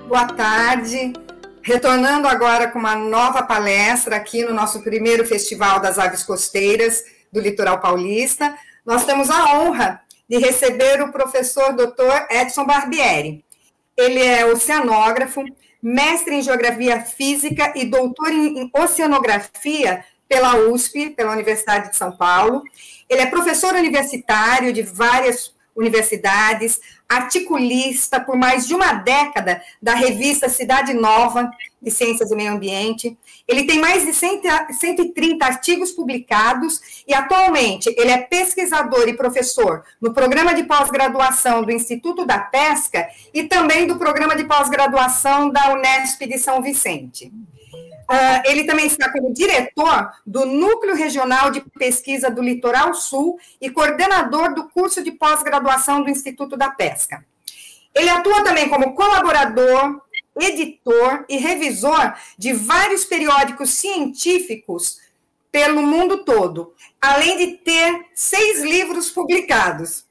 Boa tarde. Retornando agora com uma nova palestra aqui no nosso primeiro Festival das Aves Costeiras do Litoral Paulista. Nós temos a honra de receber o professor Dr. Edson Barbieri. Ele é oceanógrafo, mestre em Geografia Física e doutor em Oceanografia pela USP, pela Universidade de São Paulo. Ele é professor universitário de várias universidades, articulista por mais de uma década da revista Cidade Nova de Ciências e Meio Ambiente. Ele tem mais de 130 artigos publicados e, atualmente, ele é pesquisador e professor no programa de pós-graduação do Instituto da Pesca e também do programa de pós-graduação da Unesp de São Vicente. Ele também está como diretor do Núcleo Regional de Pesquisa do Litoral Sul e coordenador do curso de pós-graduação do Instituto da Pesca. Ele atua também como colaborador, editor e revisor de vários periódicos científicos pelo mundo todo, além de ter 6 livros publicados.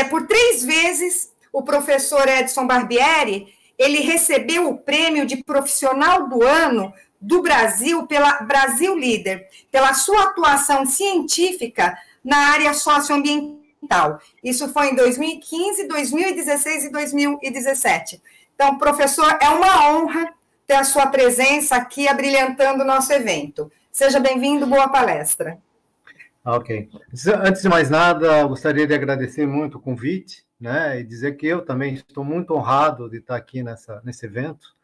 Por 3 vezes, o professor Edson Barbieri ele recebeu o prêmio de profissional do ano do Brasil pela Brasil Líder, pela sua atuação científica na área socioambiental. Isso foi em 2015, 2016 e 2017. Então, professor, é uma honra ter a sua presença aqui abrilhantando o nosso evento. Seja bem-vindo, boa palestra. Ok. Antes de mais nada, gostaria de agradecer muito o convite, né, e dizer que eu também estou muito honrado de estar aqui nesse evento.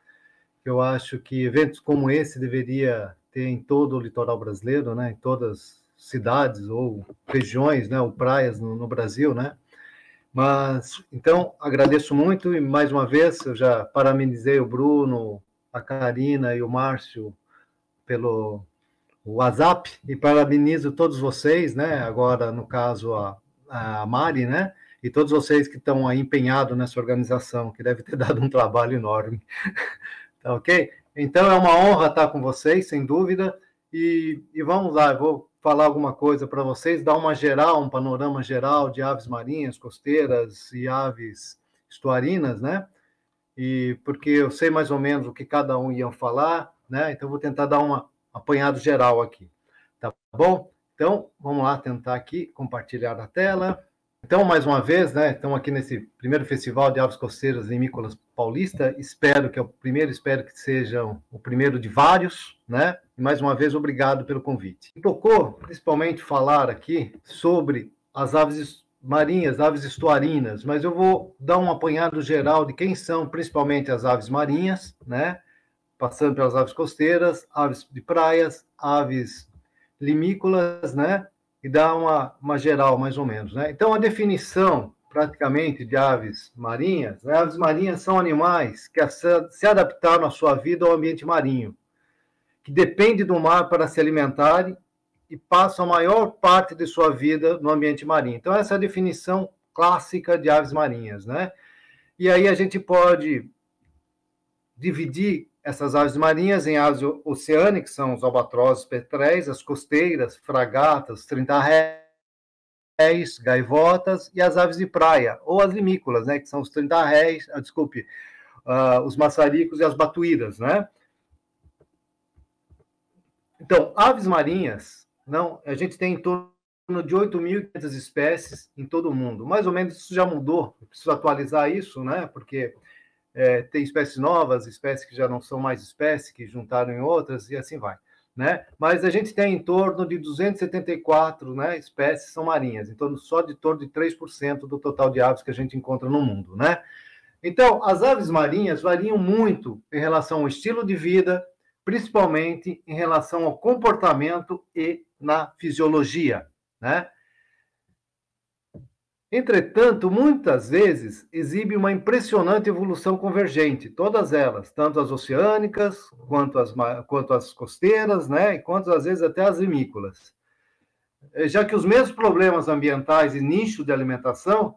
Eu acho que eventos como esse deveria ter em todo o litoral brasileiro, né, em todas as cidades ou regiões, né, ou praias no Brasil, né. Mas, então, agradeço muito e, mais uma vez, eu já parabenizei o Bruno, a Karina e o Márcio pelo WhatsApp e parabenizo todos vocês, né, agora, no caso, a Mari, né, e todos vocês que estão aí empenhados nessa organização, que deve ter dado um trabalho enorme. Tá ok? Então, é uma honra estar com vocês, sem dúvida, e vamos lá, eu vou falar alguma coisa para vocês, dar uma geral, um panorama geral de aves marinhas, costeiras e aves estuarinas, né? E porque eu sei mais ou menos o que cada um ia falar, né? Então, vou tentar dar um apanhado geral aqui, tá bom? Então, vamos lá tentar aqui compartilhar a tela. Então, mais uma vez, né, estamos aqui nesse primeiro Festival de Aves Costeiras e Mícolas Paulista. Espero que seja o primeiro de vários, né? E, mais uma vez, obrigado pelo convite. Tocou, principalmente, falar aqui sobre as aves marinhas, aves estuarinas, mas eu vou dar um apanhado geral de quem são, principalmente, as aves marinhas, né? Passando pelas aves costeiras, aves de praias, aves limícolas, né? E dá uma geral, mais ou menos, né? Então, a definição, praticamente, de aves marinhas, né? Aves marinhas são animais que se adaptaram à sua vida ao ambiente marinho, que depende do mar para se alimentarem e passam a maior parte de sua vida no ambiente marinho. Então, essa é a definição clássica de aves marinhas, né? E aí a gente pode dividir essas aves marinhas em aves oceânicas, que são os albatrozes, petréis, as costeiras, fragatas, trinta-réis, gaivotas, e as aves de praia, ou as limícolas, né, que são os trinta-réis, os maçaricos e as batuíras, né? Então, aves marinhas, a gente tem em torno de 8.500 espécies em todo o mundo. Mais ou menos isso já mudou, eu preciso atualizar isso, né, porque tem espécies novas, espécies que já não são mais espécies, que juntaram em outras, e assim vai, né? Mas a gente tem em torno de 274, né, espécies são marinhas, em torno de 3% do total de aves que a gente encontra no mundo, né? Então, as aves marinhas variam muito em relação ao estilo de vida, principalmente em relação ao comportamento e na fisiologia, né? Entretanto, muitas vezes exibe uma impressionante evolução convergente, todas elas, tanto as oceânicas, quanto as costeiras, né, e quanto às vezes até as limícolas. Já que os mesmos problemas ambientais e nicho de alimentação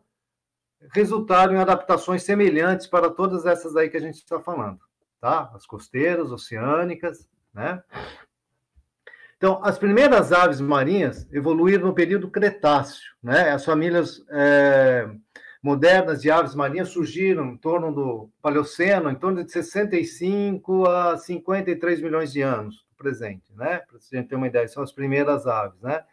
resultaram em adaptações semelhantes para todas essas aí que a gente está falando, tá? As costeiras, oceânicas, né? Então, as primeiras aves marinhas evoluíram no período Cretáceo, né? As famílias modernas de aves marinhas surgiram em torno do Paleoceno, em torno de 65 a 53 milhões de anos do presente, né? Para a gente ter uma ideia, são as primeiras aves, né?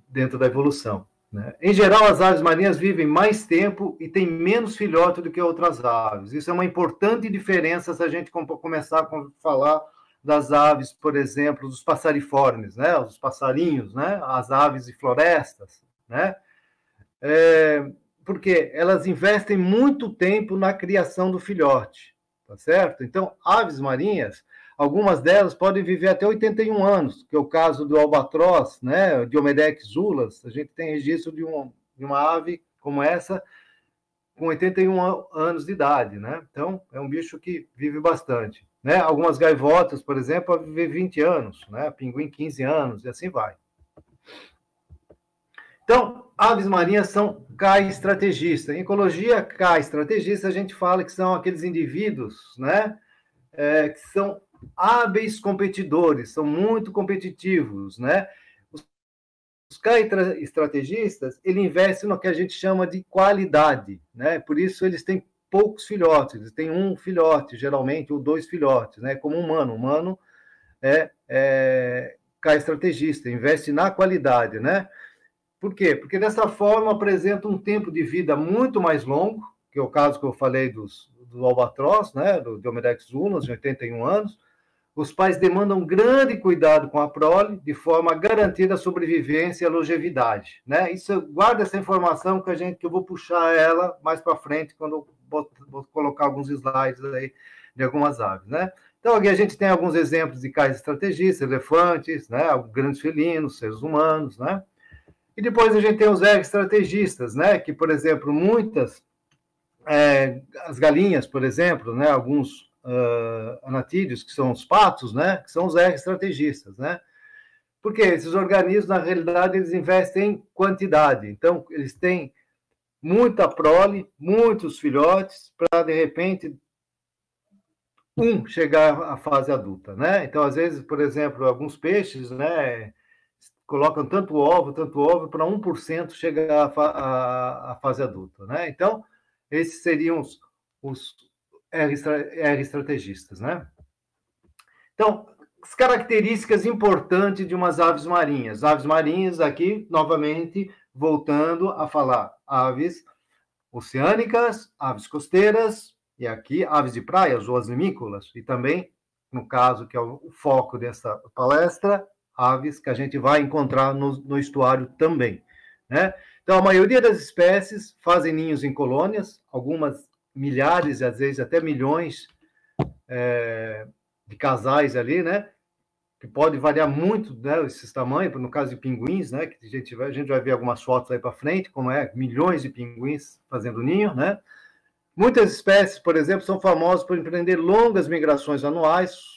Dentro da evolução, né? Em geral, as aves marinhas vivem mais tempo e têm menos filhote do que outras aves. Isso é uma importante diferença se a gente começar a falar das aves, por exemplo, dos passariformes, né? Os passarinhos, né? As aves de florestas, né? Porque elas investem muito tempo na criação do filhote, tá certo? Então, aves marinhas, algumas delas podem viver até 81 anos, que é o caso do albatroz, né? Diomedex zulus. A gente tem registro de uma ave como essa com 81 anos de idade, né? Então, é um bicho que vive bastante, né? Algumas gaivotas, por exemplo, podem viver 20 anos, né? Pinguim 15 anos, e assim vai. Então, aves marinhas são K-estrategistas. Em ecologia, K-estrategista, a gente fala que são aqueles indivíduos, né, que são hábeis competidores, são muito competitivos, né? Os K-estrategistas, ele investe no que a gente chama de qualidade, né? Por isso eles têm poucos filhotes, eles têm um filhote, geralmente, ou 2 filhotes, né? Como humano. Humano é K-estrategista, investe na qualidade, né? Por quê? Porque dessa forma apresenta um tempo de vida muito mais longo, que é o caso que eu falei do albatroz, né, do Diomedex zulus, de 81 anos. Os pais demandam grande cuidado com a prole, de forma a garantir a sobrevivência e a longevidade, né? Isso, guarda essa informação que eu vou puxar ela mais para frente, quando eu vou colocar alguns slides aí de algumas aves, né? Então, aqui a gente tem alguns exemplos de cães estrategistas, elefantes, né, grandes felinos, seres humanos, né? E depois a gente tem os estrategistas, né? Que, por exemplo, muitas, as galinhas, por exemplo, né? Alguns anatídeos, que são os patos, né? Que são os estrategistas, né? Porque esses organismos, na realidade, eles investem em quantidade. Então, eles têm muita prole, muitos filhotes, para, de repente, chegar à fase adulta, né? Então, às vezes, por exemplo, alguns peixes, né? Colocam tanto ovo, para 1% chegar à fase adulta, né? Então, esses seriam os estrategistas, né? Então, as características importantes de umas aves marinhas. Aves marinhas, aqui, novamente, voltando a falar aves oceânicas, aves costeiras, e aqui aves de praia, zoas limícolas, e também, no caso, que é o foco dessa palestra, aves que a gente vai encontrar no estuário também, né? Então, a maioria das espécies fazem ninhos em colônias, algumas milhares, às vezes até milhões de casais ali, né? Que pode variar muito, né, esses tamanhos, no caso de pinguins, né? Que a gente vai ver algumas fotos aí para frente, como milhões de pinguins fazendo ninho, né? Muitas espécies, por exemplo, são famosas por empreender longas migrações anuais,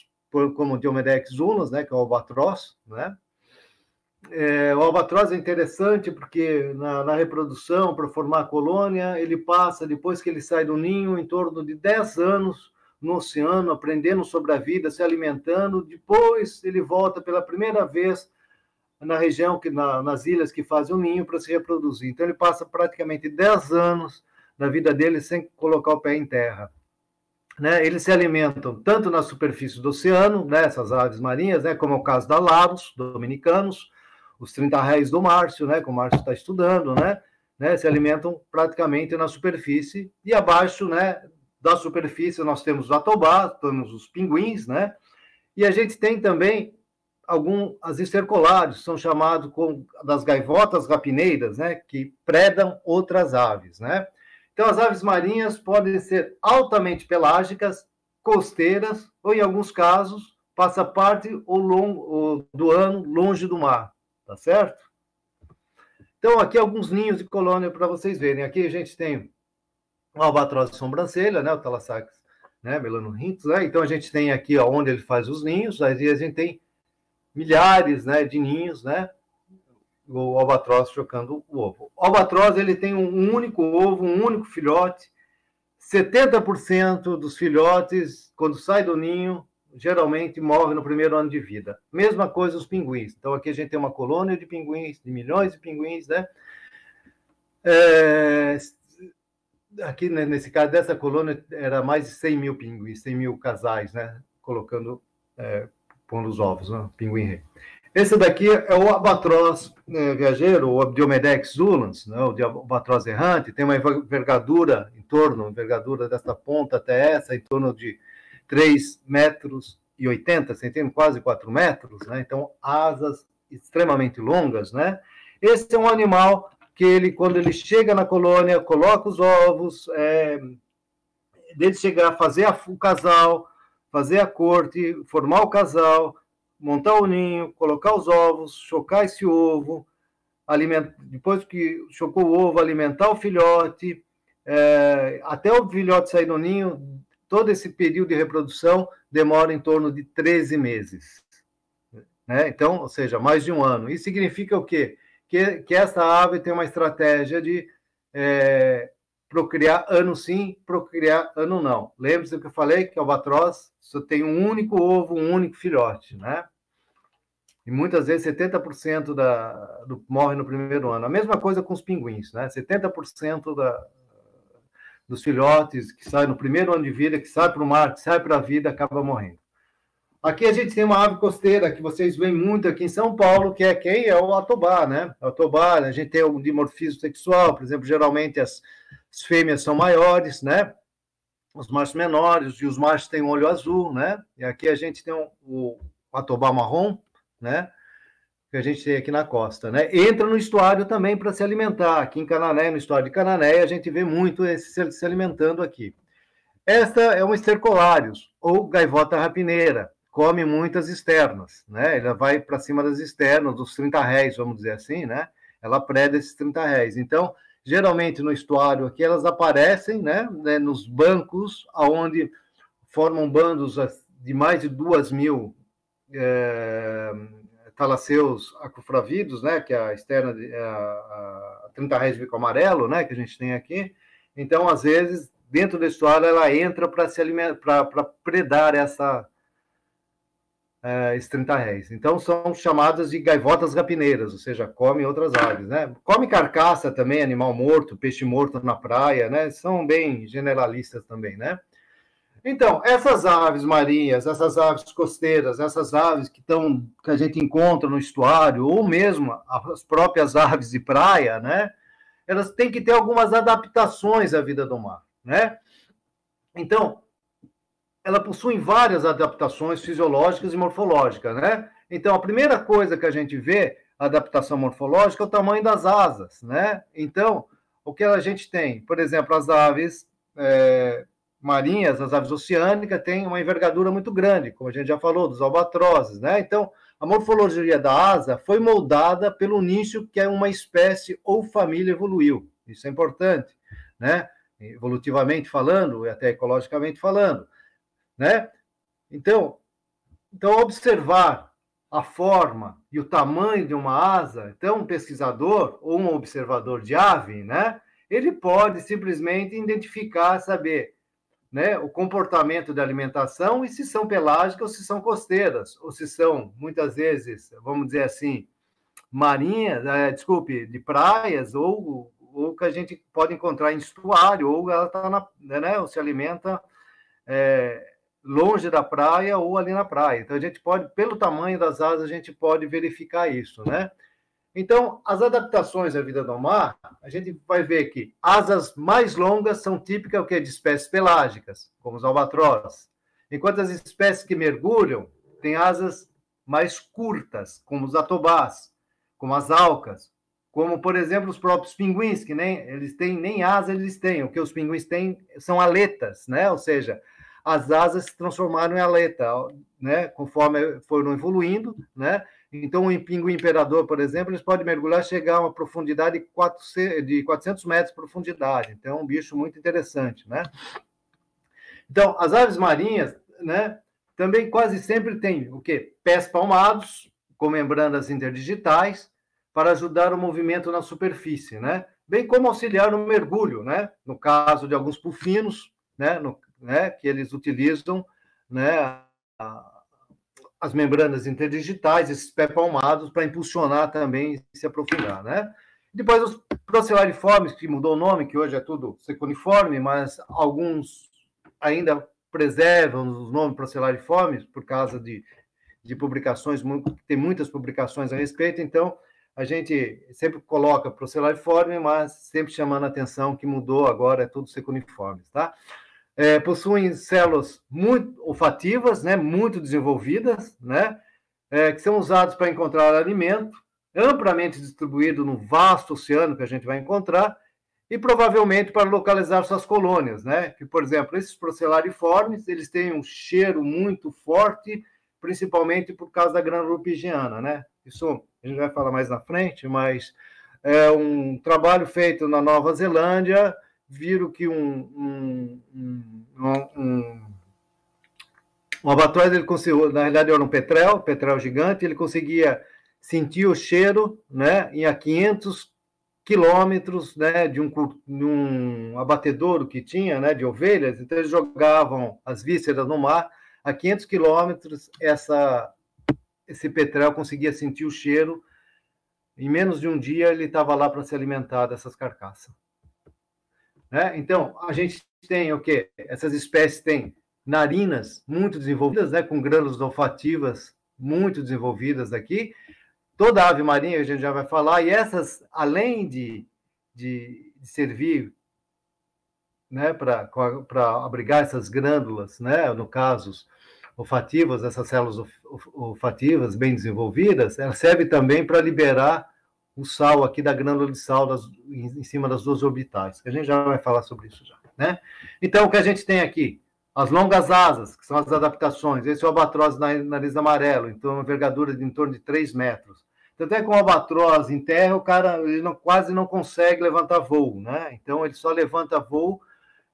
como o Diomedex zulus, né, que é o albatroz, né? O albatroz é interessante porque na reprodução, para formar a colônia, ele passa, depois que ele sai do ninho, em torno de 10 anos no oceano, aprendendo sobre a vida, se alimentando. Depois ele volta pela primeira vez na região, nas ilhas que fazem o ninho, para se reproduzir. Então ele passa praticamente 10 anos da vida dele sem colocar o pé em terra. Né, eles se alimentam tanto na superfície do oceano, né, essas aves marinhas, né, como é o caso da Larus, dominicanos, os 30 réis do Márcio, né, que o Márcio está estudando, né, se alimentam praticamente na superfície, e abaixo, né, da superfície nós temos os atobás, temos os pinguins, né, e a gente tem também as estercolares, são chamados das gaivotas rapineiras, né, que predam outras aves, né. Então, as aves marinhas podem ser altamente pelágicas, costeiras, ou, em alguns casos, passa parte do ano longe do mar, tá certo? Então, aqui alguns ninhos de colônia para vocês verem. Aqui a gente tem o albatroz de sobrancelha, né, o Thalassax, né, melanorhintus, né? Então, a gente tem aqui onde ele faz os ninhos, aí a gente tem milhares, né, de ninhos, né? O albatroz chocando o ovo. O albatroz, ele tem um único ovo, um único filhote. 70% dos filhotes, quando sai do ninho, geralmente morrem no primeiro ano de vida. Mesma coisa os pinguins. Então, aqui a gente tem uma colônia de pinguins, de milhões de pinguins, né? Aqui, né, nesse caso dessa colônia, era mais de 100 mil pinguins, 100 mil casais, né? Pondo os ovos, né? Pinguim rei. Esse daqui é o albatroz viajeiro, o Diomedex zulans, né? O albatroz errante, tem uma envergadura em torno, envergadura desta ponta até essa, em torno de 3,80 metros, quase 4 metros, né? Então, asas extremamente longas, né? Esse é um animal que ele, quando ele chega na colônia, coloca os ovos, dele chegar a fazer o casal, fazer a corte, formar o casal, montar o ninho, colocar os ovos, chocar esse ovo, depois que chocou o ovo, alimentar o filhote, até o filhote sair do ninho, todo esse período de reprodução demora em torno de 13 meses. Né? Então, ou seja, mais de um ano. Isso significa o quê? Que essa ave tem uma estratégia de procriar ano sim, procriar ano não. Lembre-se do que eu falei, que o albatroz só tem um único ovo, um único filhote, né? E muitas vezes 70% morre no primeiro ano. A mesma coisa com os pinguins, né? 70% dos filhotes que saem no primeiro ano de vida, que sai para o mar, que sai para a vida, acaba morrendo. Aqui a gente tem uma ave costeira que vocês veem muito aqui em São Paulo, que é quem? É o atobá, né? O atobá, a gente tem um dimorfismo sexual, por exemplo, geralmente as fêmeas são maiores, né? Os machos menores, e os machos têm um olho azul, né? E aqui a gente tem o atobá marrom, né? Que a gente tem aqui na costa, né? Entra no estuário também para se alimentar. Aqui em Canané, no estuário de Canané, a gente vê muito se alimentando aqui. Esta é uma estercolários, ou gaivota rapineira. Come muitas externas, né? Ela vai para cima das externas, dos 30 réis, vamos dizer assim, né? Ela preda esses 30 réis. Então, geralmente no estuário aqui, elas aparecem, né? Nos bancos, onde formam bandos de mais de 2.000 talaceus acufravidos, né? Que é a externa, a 30 réis de bico amarelo, né? Que a gente tem aqui. Então, às vezes, dentro do estuário, ela entra para se alimentar, para predar esses 30 réis. Então, são chamadas de gaivotas rapineiras, ou seja, come outras aves, né? Come carcaça também, animal morto, peixe morto na praia, né? São bem generalistas também, né? Então, essas aves marinhas, essas aves costeiras, essas aves que a gente encontra no estuário, ou mesmo as próprias aves de praia, né? Elas têm que ter algumas adaptações à vida do mar, né? Então, ela possui várias adaptações fisiológicas e morfológicas, né? Então, a primeira coisa que a gente vê, a adaptação morfológica, é o tamanho das asas, né? Então, o que a gente tem? Por exemplo, as aves marinhas, as aves oceânicas, têm uma envergadura muito grande, como a gente já falou, dos albatrozes, né? Então, a morfologia da asa foi moldada pelo nicho que uma espécie ou família evoluiu. Isso é importante, né? Evolutivamente falando e até ecologicamente falando. Né? Então, observar a forma e o tamanho de uma asa, então um pesquisador ou um observador de ave, né, ele pode simplesmente identificar, saber, né, o comportamento da alimentação e se são pelágicas ou se são costeiras, ou se são, muitas vezes, vamos dizer assim, marinhas, de praias, ou que a gente pode encontrar em estuário, ou ela está né, ou se alimenta longe da praia ou ali na praia. Então, a gente pode, pelo tamanho das asas, a gente pode verificar isso, né? Então, as adaptações à vida do mar, a gente vai ver que asas mais longas são típicas de espécies pelágicas, como os albatroz, enquanto as espécies que mergulham têm asas mais curtas, como os atobás, como as alcas, como, por exemplo, os próprios pinguins, que nem asa eles têm. O que os pinguins têm são aletas, né? Ou seja, as asas se transformaram em aleta, né? Conforme foram evoluindo, né? Então, o pinguim imperador, por exemplo, eles podem mergulhar e chegar a uma profundidade de 400 metros de profundidade. Então, é um bicho muito interessante, né? Então, as aves marinhas, né? Também quase sempre têm o quê? Pés palmados, com membranas interdigitais, para ajudar o movimento na superfície, né? Bem como auxiliar no mergulho, né? No caso de alguns pufinos, né, que eles utilizam, né, as membranas interdigitais, esses pés palmados, para impulsionar também e se aprofundar, né? Depois os procellariformes, que mudou o nome, que hoje é tudo secuniforme, mas alguns ainda preservam os nomes procellariformes por causa de publicações, tem muitas publicações a respeito, então a gente sempre coloca procellariforme, mas sempre chamando a atenção que mudou agora, é tudo secuniformes, tá? Possuem células muito olfativas, né, muito desenvolvidas, né, que são usadas para encontrar alimento, amplamente distribuído no vasto oceano que a gente vai encontrar, e provavelmente para localizar suas colônias, né? Que, por exemplo, esses procellariformes, eles têm um cheiro muito forte, principalmente por causa da grândula pigiana, né? Isso a gente vai falar mais na frente, mas é um trabalho feito na Nova Zelândia, viram que um albatroz, ele conseguiu, na realidade era um petrel gigante, ele conseguia sentir o cheiro, né, a 500 quilômetros, né, de um abatedouro que tinha, né, de ovelhas, então eles jogavam as vísceras no mar, a 500 quilômetros esse petrel conseguia sentir o cheiro, em menos de um dia ele estava lá para se alimentar dessas carcaças. Né? Então, a gente tem o quê? Essas espécies têm narinas muito desenvolvidas, né, com glândulas olfativas muito desenvolvidas aqui. Toda ave marinha, a gente já vai falar, e essas, além de servir, né, para abrigar essas glândulas, né, no caso, olfativas, essas células olfativas bem desenvolvidas, ela serve também para liberar o sal aqui da glândula de sal em cima das duas orbitais, que a gente já vai falar sobre isso já, né? Então, o que a gente tem aqui? As longas asas, que são as adaptações. Esse é o albatroz nariz amarelo, então uma envergadura de em torno de 3 metros. Tanto é que o albatroz em terra, o cara ele quase não consegue levantar voo, né? Então, ele só levanta voo,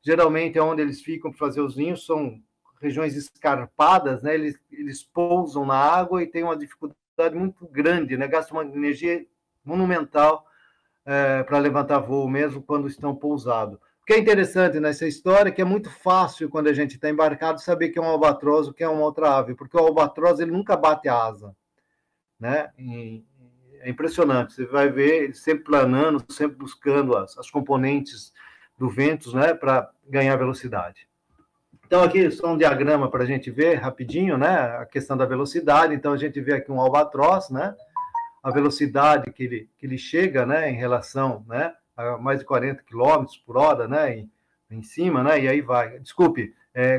geralmente é onde eles ficam para fazer os ninhos, são regiões escarpadas, né? Eles pousam na água e tem uma dificuldade muito grande, né? Gastam uma energia monumental para levantar voo, mesmo quando estão pousados. O que é interessante nessa história é que é muito fácil, quando a gente está embarcado, saber que é um albatroz ou que é uma outra ave, porque o albatroz ele nunca bate a asa. Né? É impressionante, você vai ver ele sempre planando, sempre buscando as componentes do vento, né, para ganhar velocidade. Então, aqui só um diagrama para a gente ver rapidinho, né, a questão da velocidade. Então, a gente vê aqui um albatroz, né, a velocidade que ele chega, né, em relação, né, a mais de 40 km por hora, né, em cima, né, e aí vai, desculpe,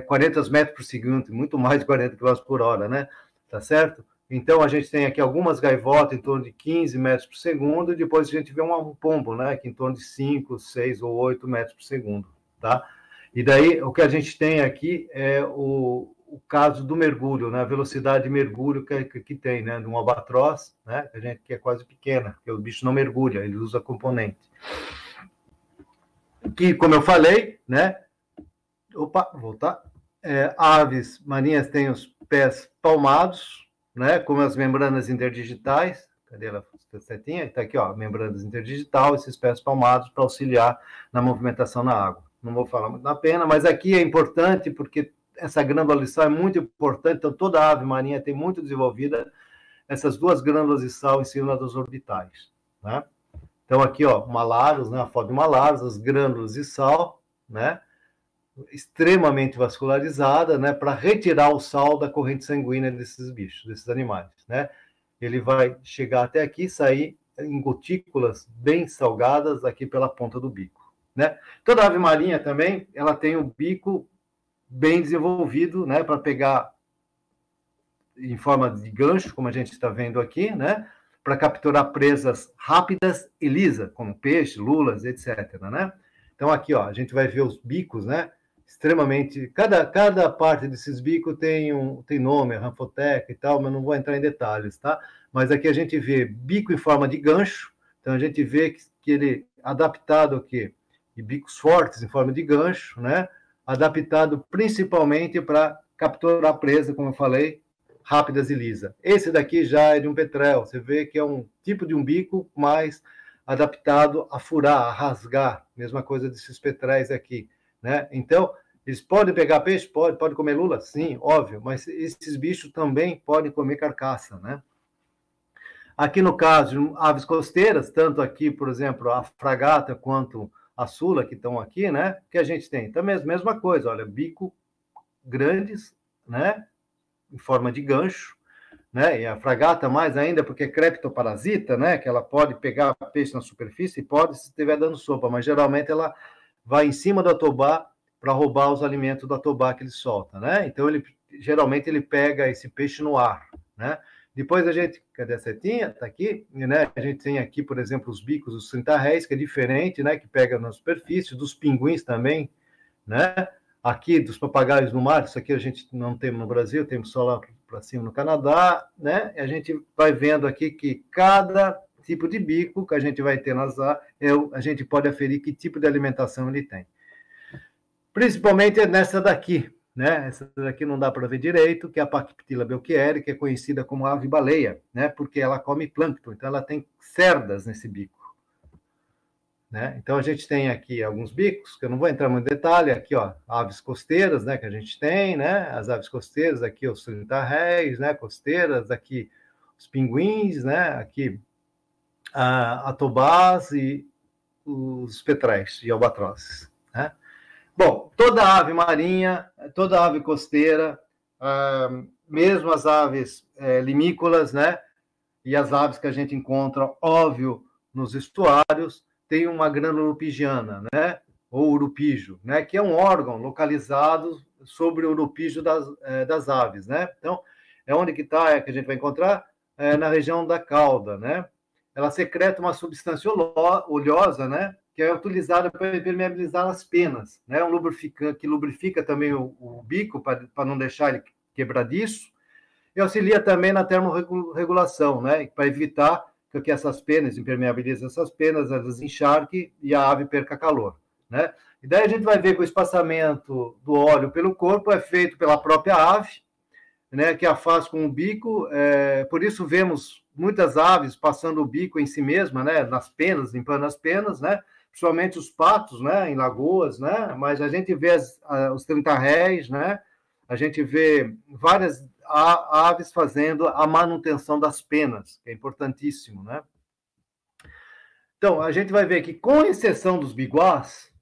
40 metros por segundo, muito mais de 40 km por hora, né, tá certo? Então, a gente tem aqui algumas gaivotas em torno de 15 metros por segundo, e depois a gente vê um pombo, né, que em torno de 5, 6 ou 8 metros por segundo, tá? E daí, o que a gente tem aqui é o caso do mergulho, né, a velocidade de mergulho que tem, né, de um albatroz, né, que é quase pequena, porque o bicho não mergulha, ele usa componente. Que, como eu falei, né, voltar, aves marinhas têm os pés palmados, né, como as membranas interdigitais, cadê ela? Setinha? Está aqui, ó, membranas interdigital, esses pés palmados para auxiliar na movimentação na água. Não vou falar muito na pena, mas aqui é importante porque essa glândula de sal é muito importante, então toda ave marinha tem muito desenvolvida essas duas glândulas de sal em cima das orbitais, né? Então aqui, ó, Malaros, né, a foto de Malaros, as glândulas de sal, né, extremamente vascularizada, né, para retirar o sal da corrente sanguínea desses bichos, desses animais, né? Ele vai chegar até aqui e sair em gotículas bem salgadas aqui pela ponta do bico, né? Toda ave marinha também, ela tem o bico bem desenvolvido, né, para pegar em forma de gancho, como a gente está vendo aqui, né, para capturar presas rápidas e lisas, como peixe, lulas, etc, né? Então aqui, ó, a gente vai ver os bicos, né, extremamente, cada parte desses bicos tem nome, ranfoteca e tal, mas não vou entrar em detalhes, tá? Mas aqui a gente vê bico em forma de gancho, então a gente vê que ele adaptado o quê? E bicos fortes em forma de gancho, né? Adaptado principalmente para capturar presa, como eu falei, rápidas e lisas. Esse daqui já é de um petrel, você vê que é um tipo de um bico mais adaptado a furar, a rasgar, mesma coisa desses petréis aqui, né? Então, eles podem pegar peixe? Pode comer lula? Sim, óbvio, mas esses bichos também podem comer carcaça, né? Aqui no caso de aves costeiras, tanto aqui, por exemplo, a fragata quanto a sula, que estão aqui, né? Que a gente tem também a mesma coisa, olha, bico grandes, né? Em forma de gancho, né? E a fragata mais ainda, porque é creptoparasita, né? Que ela pode pegar peixe na superfície e pode, se estiver dando sopa, mas geralmente ela vai em cima do atobá para roubar os alimentos do atobá que ele solta, né? Então, geralmente ele pega esse peixe no ar, né? Depois a gente, cadê a setinha? Está aqui, né? A gente tem aqui, por exemplo, os bicos dos trinta-réis, que é diferente, né? Que pega na superfície, dos pinguins também, né? Aqui, dos papagaios no mar, isso aqui a gente não tem no Brasil, temos só lá para cima no Canadá, né? E a gente vai vendo aqui que cada tipo de bico que a gente vai ter nas aves, a gente pode aferir que tipo de alimentação ele tem. Principalmente nessa daqui, né? Essa daqui não dá para ver direito, que é a Pachyptila belchieri, que é conhecida como ave-baleia, né? Porque ela come plâncton, então ela tem cerdas nesse bico, né? Então a gente tem aqui alguns bicos, que eu não vou entrar muito em detalhe, aqui, ó, aves costeiras, né? Que a gente tem, né? As aves costeiras, aqui os trinta-réis, né? Costeiras, aqui os pinguins, né? Aqui a atobás e os petrais e albatrozes, né? Bom, toda ave marinha, toda ave costeira, mesmo as aves limícolas, né? E as aves que a gente encontra, óbvio, nos estuários, tem uma grânula urupigiana, né? Ou urupígio, né? Que é um órgão localizado sobre o urupígio das aves, né? Então, é onde que está, que a gente vai encontrar? Na região da cauda, né? Ela secreta uma substância oleosa, né? Que é utilizada para impermeabilizar as penas, né? Um lubrificante que lubrifica também o bico para não deixar ele quebradiço, e auxilia também na termorregulação, né? Para evitar que essas penas, impermeabilizem essas penas, elas encharquem e a ave perca calor, né? E daí a gente vai ver que o espaçamento do óleo pelo corpo é feito pela própria ave, né? Que a faz com o bico, por isso vemos muitas aves passando o bico em si mesma, né? Nas penas, limpando as penas, né? Principalmente os patos, né, em lagoas, né, mas a gente vê os trinta-réis, né, a gente vê várias aves fazendo a manutenção das penas, que é importantíssimo, né. Então, a gente vai ver que, com exceção dos biguás,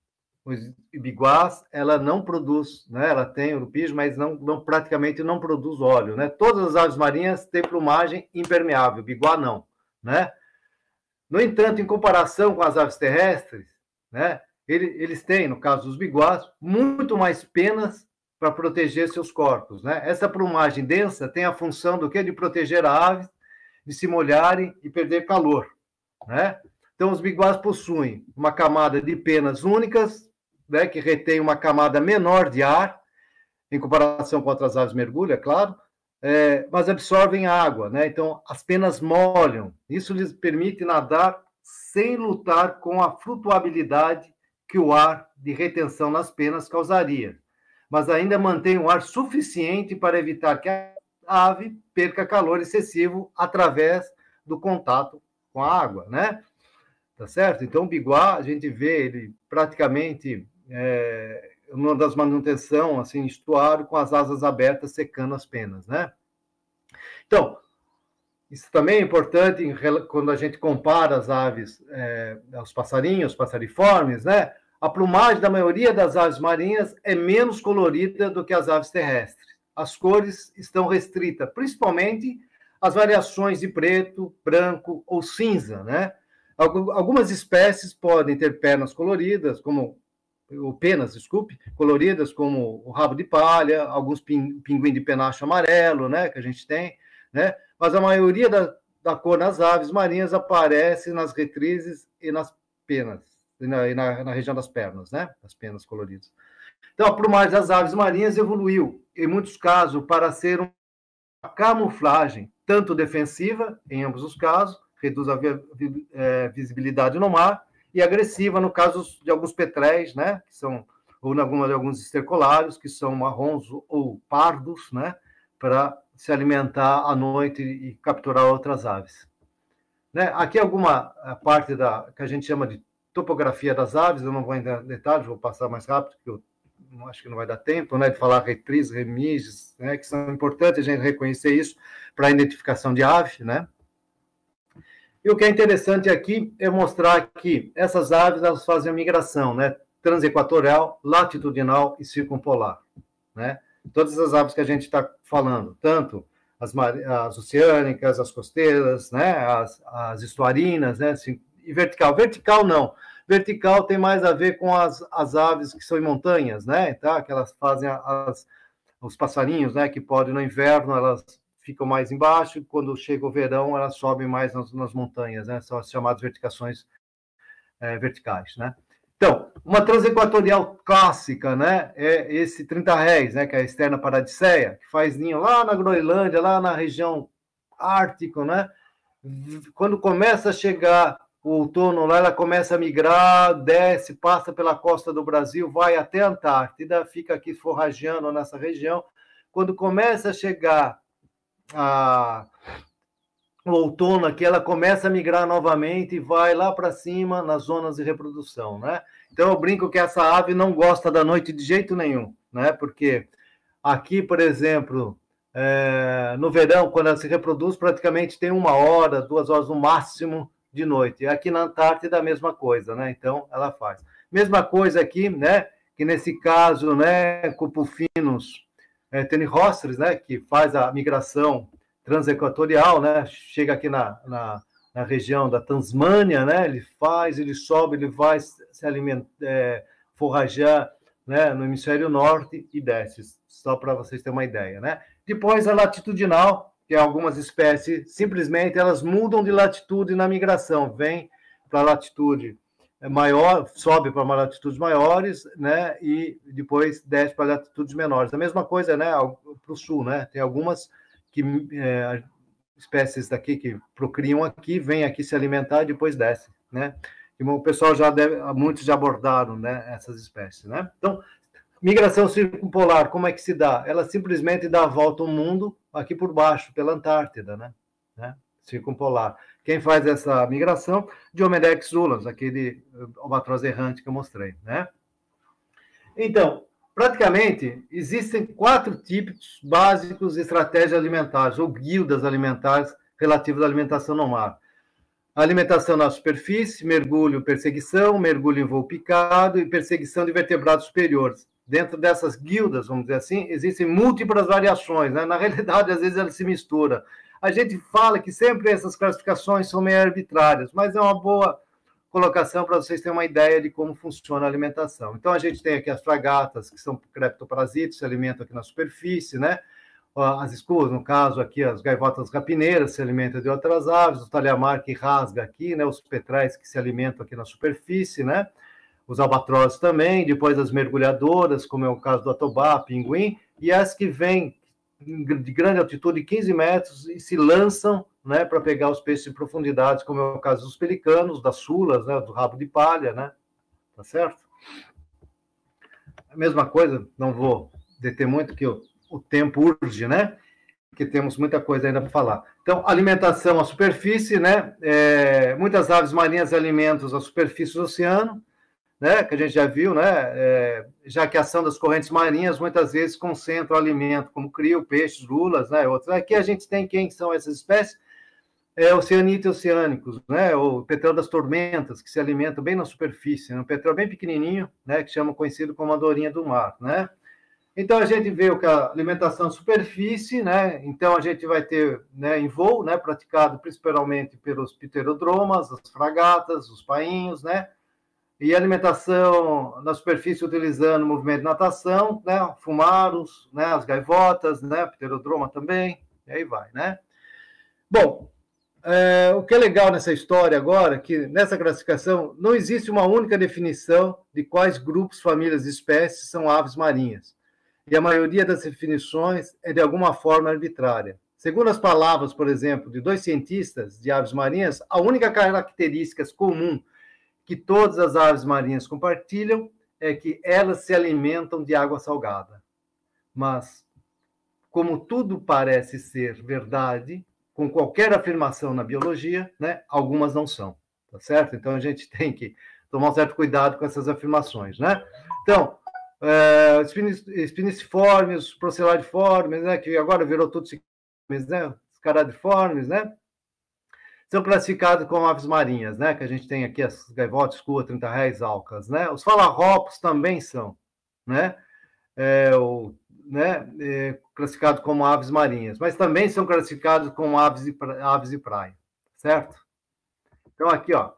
os biguás, ela não produz, né, ela tem urupígio, mas praticamente não produz óleo, né. Todas as aves marinhas têm plumagem impermeável, biguá não, né. No entanto, em comparação com as aves terrestres, né, eles têm, no caso dos biguás, muito mais penas para proteger seus corpos, né? Essa plumagem densa tem a função do quê? De proteger a ave de se molharem e perder calor, né? Então, os biguás possuem uma camada de penas únicas, né, que retém uma camada menor de ar, em comparação com outras aves mergulho, é claro, mas absorvem água, né? Então, as penas molham. Isso lhes permite nadar sem lutar com a flutuabilidade que o ar de retenção nas penas causaria, mas ainda mantém o ar suficiente para evitar que a ave perca calor excessivo através do contato com a água, né? Tá certo? Então, o biguá, a gente vê ele praticamente uma das manutenção, assim, estuário, com as asas abertas, secando as penas, né? Então, isso também é importante quando a gente compara as aves, aos passarinhos, passariformes, né? A plumagem da maioria das aves marinhas é menos colorida do que as aves terrestres. As cores estão restritas, principalmente as variações de preto, branco ou cinza, né? Algumas espécies podem ter penas coloridas, penas, desculpe, coloridas, como o rabo de palha, alguns pinguim de penacho amarelo, né, que a gente tem, né? Mas a maioria da cor nas aves marinhas aparece nas retrizes e nas penas, e na região das pernas, né? As penas coloridas. Então, a plumagem das aves marinhas evoluiu, em muitos casos, para ser uma camuflagem, tanto defensiva, em ambos os casos, reduz a visibilidade no mar, e agressiva no caso de alguns petréis, né? Que são, ou de alguns estercolários, que são marrons ou pardos, né? Para se alimentar à noite e capturar outras aves. Né? Aqui alguma parte que a gente chama de topografia das aves, eu não vou entrar em detalhes, vou passar mais rápido, porque eu acho que não vai dar tempo, né, de falar retriz, remiges, né, que são importantes a gente reconhecer isso para a identificação de ave, né? E o que é interessante aqui é mostrar que essas aves elas fazem a migração, né? Transequatorial, latitudinal e circumpolar, né? Todas as aves que a gente está falando, tanto as oceânicas, as costeiras, né? As estuarinas, né? E vertical. Vertical não. Vertical tem mais a ver com as aves que são em montanhas, né? Tá? Que elas fazem os passarinhos, né? Que podem no inverno elas ficam mais embaixo, e quando chega o verão, elas sobem mais nas montanhas, né? São as chamadas verticações verticais, né? Então, uma transequatorial clássica, né? É esse 30 réis, né? Que é a Externa paradiceia, que faz ninho lá na Groenlândia, lá na região ártico, né? Quando começa a chegar o outono lá, ela começa a migrar, desce, passa pela costa do Brasil, vai até a Antártida, fica aqui forrageando nessa região. Quando começa a chegar o outono aqui, ela começa a migrar novamente e vai lá para cima nas zonas de reprodução, né? Então eu brinco que essa ave não gosta da noite de jeito nenhum, né? Porque aqui, por exemplo, no verão, quando ela se reproduz, praticamente tem 1 hora, 2 horas no máximo de noite. E aqui na Antártida a mesma coisa, né? Então ela faz. Mesma coisa aqui, né? Que nesse caso, né, Cupufinus tenirostris, né, que faz a migração transequatorial, né, chega aqui na região da Tasmânia, né, ele sobe, ele vai se alimentar, forragear, né, no hemisfério norte e desce, só para vocês terem uma ideia, né. Depois a latitudinal, que algumas espécies simplesmente elas mudam de latitude na migração, vem para a latitude maior, sobe para latitudes maiores, né, e depois desce para latitudes menores. A mesma coisa, né, para o sul, né, tem algumas espécies daqui que procriam aqui, vêm aqui se alimentar e depois descem, né. E o pessoal muitos já abordaram, né, essas espécies, né. Então, migração circumpolar, como é que se dá? Ela simplesmente dá a volta ao mundo aqui por baixo, pela Antártida, né, circumpolar. Quem faz essa migração? Diomedex zulans, aquele albatroz errante que eu mostrei, né? Então, praticamente, existem 4 tipos básicos de estratégias alimentares, ou guildas alimentares relativas à alimentação no mar. A alimentação na superfície, mergulho, perseguição, mergulho em voo picado e perseguição de vertebrados superiores. Dentro dessas guildas, vamos dizer assim, existem múltiplas variações, né? Na realidade, às vezes, elas se misturam. A gente fala que sempre essas classificações são meio arbitrárias, mas é uma boa colocação para vocês terem uma ideia de como funciona a alimentação. Então, a gente tem aqui as fragatas, que são creptoparasitas, se alimentam aqui na superfície, né? As escuvas, no caso aqui, as gaivotas rapineiras se alimentam de outras aves, o talhamar que rasga aqui, né? Os petrais que se alimentam aqui na superfície, né? Os albatrozes também, depois as mergulhadoras, como é o caso do atobá, pinguim, e as que vêm de grande altitude, 15 metros, e se lançam, né, para pegar os peixes de profundidades, como é o caso dos pelicanos, das sulas, né, do rabo de palha, né, tá certo? A mesma coisa, não vou deter muito, que o tempo urge, né, que temos muita coisa ainda para falar. Então, alimentação à superfície, né, muitas aves marinhas alimentam a superfície do oceano, né, que a gente já viu, né, já que a ação das correntes marinhas muitas vezes concentra o alimento, como crio, peixes, lulas, né, outros. Aqui a gente tem quem são essas espécies? Oceanitas oceânicos, né, o petrel das tormentas, que se alimentam bem na superfície, né, um petrel bem pequenininho, né, que chama conhecido como a dorinha do mar, né. Então a gente vê o que a alimentação superfície, né, então a gente vai ter, né, em voo, né, praticado principalmente pelos pterodromas, as fragatas, os painhos, né, e alimentação na superfície utilizando o movimento de natação, né, fumaros, né, as gaivotas, né, pterodroma também, e aí vai, né. Bom, o que é legal nessa história agora, que nessa classificação não existe uma única definição de quais grupos, famílias e espécies são aves marinhas, e a maioria das definições é de alguma forma arbitrária. Segundo as palavras, por exemplo, de 2 cientistas de aves marinhas, a única característica comum que todas as aves marinhas compartilham é que elas se alimentam de água salgada. Mas, como tudo parece ser verdade, com qualquer afirmação na biologia, né, algumas não são, tá certo? Então, a gente tem que tomar um certo cuidado com essas afirmações, né? Então, espiniciformes, procellariformes, né, que agora virou tudo né, escaradiformes, né? são classificados como aves marinhas, né? Que a gente tem aqui as gaivotas, cua, 30 réis, alcas, né? Os falarrópos também são, né? Classificados como aves marinhas, mas também são classificados como aves de praia, certo? Então, aqui, ó,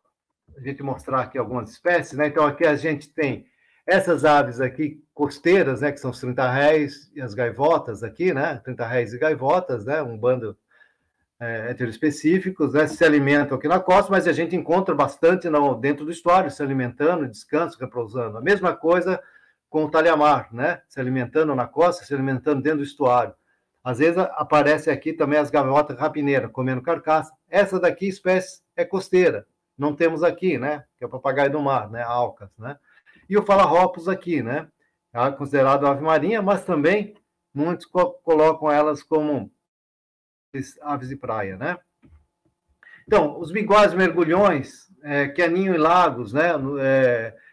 a gente mostrar aqui algumas espécies, né? Então, aqui a gente tem essas aves aqui costeiras, né? Que são os 30 réis e as gaivotas aqui, né? 30 réis e gaivotas, né? Um bando heteroespecíficos, né? Se alimentam aqui na costa, mas a gente encontra bastante dentro do estuário, se alimentando, descanso, repousando. A mesma coisa com o talhamar, né? Se alimentando na costa, se alimentando dentro do estuário. Às vezes aparece aqui também as gaivotas rapineiras, comendo carcaça. Essa daqui, espécie, é costeira. Não temos aqui, né? Que é o papagaio do mar, né? Alcas, né? E o falarrópus aqui, né? É considerado ave marinha, mas também muitos colocam elas como aves de praia, né? Então, os biguás mergulhões, que aninham em lagos, né?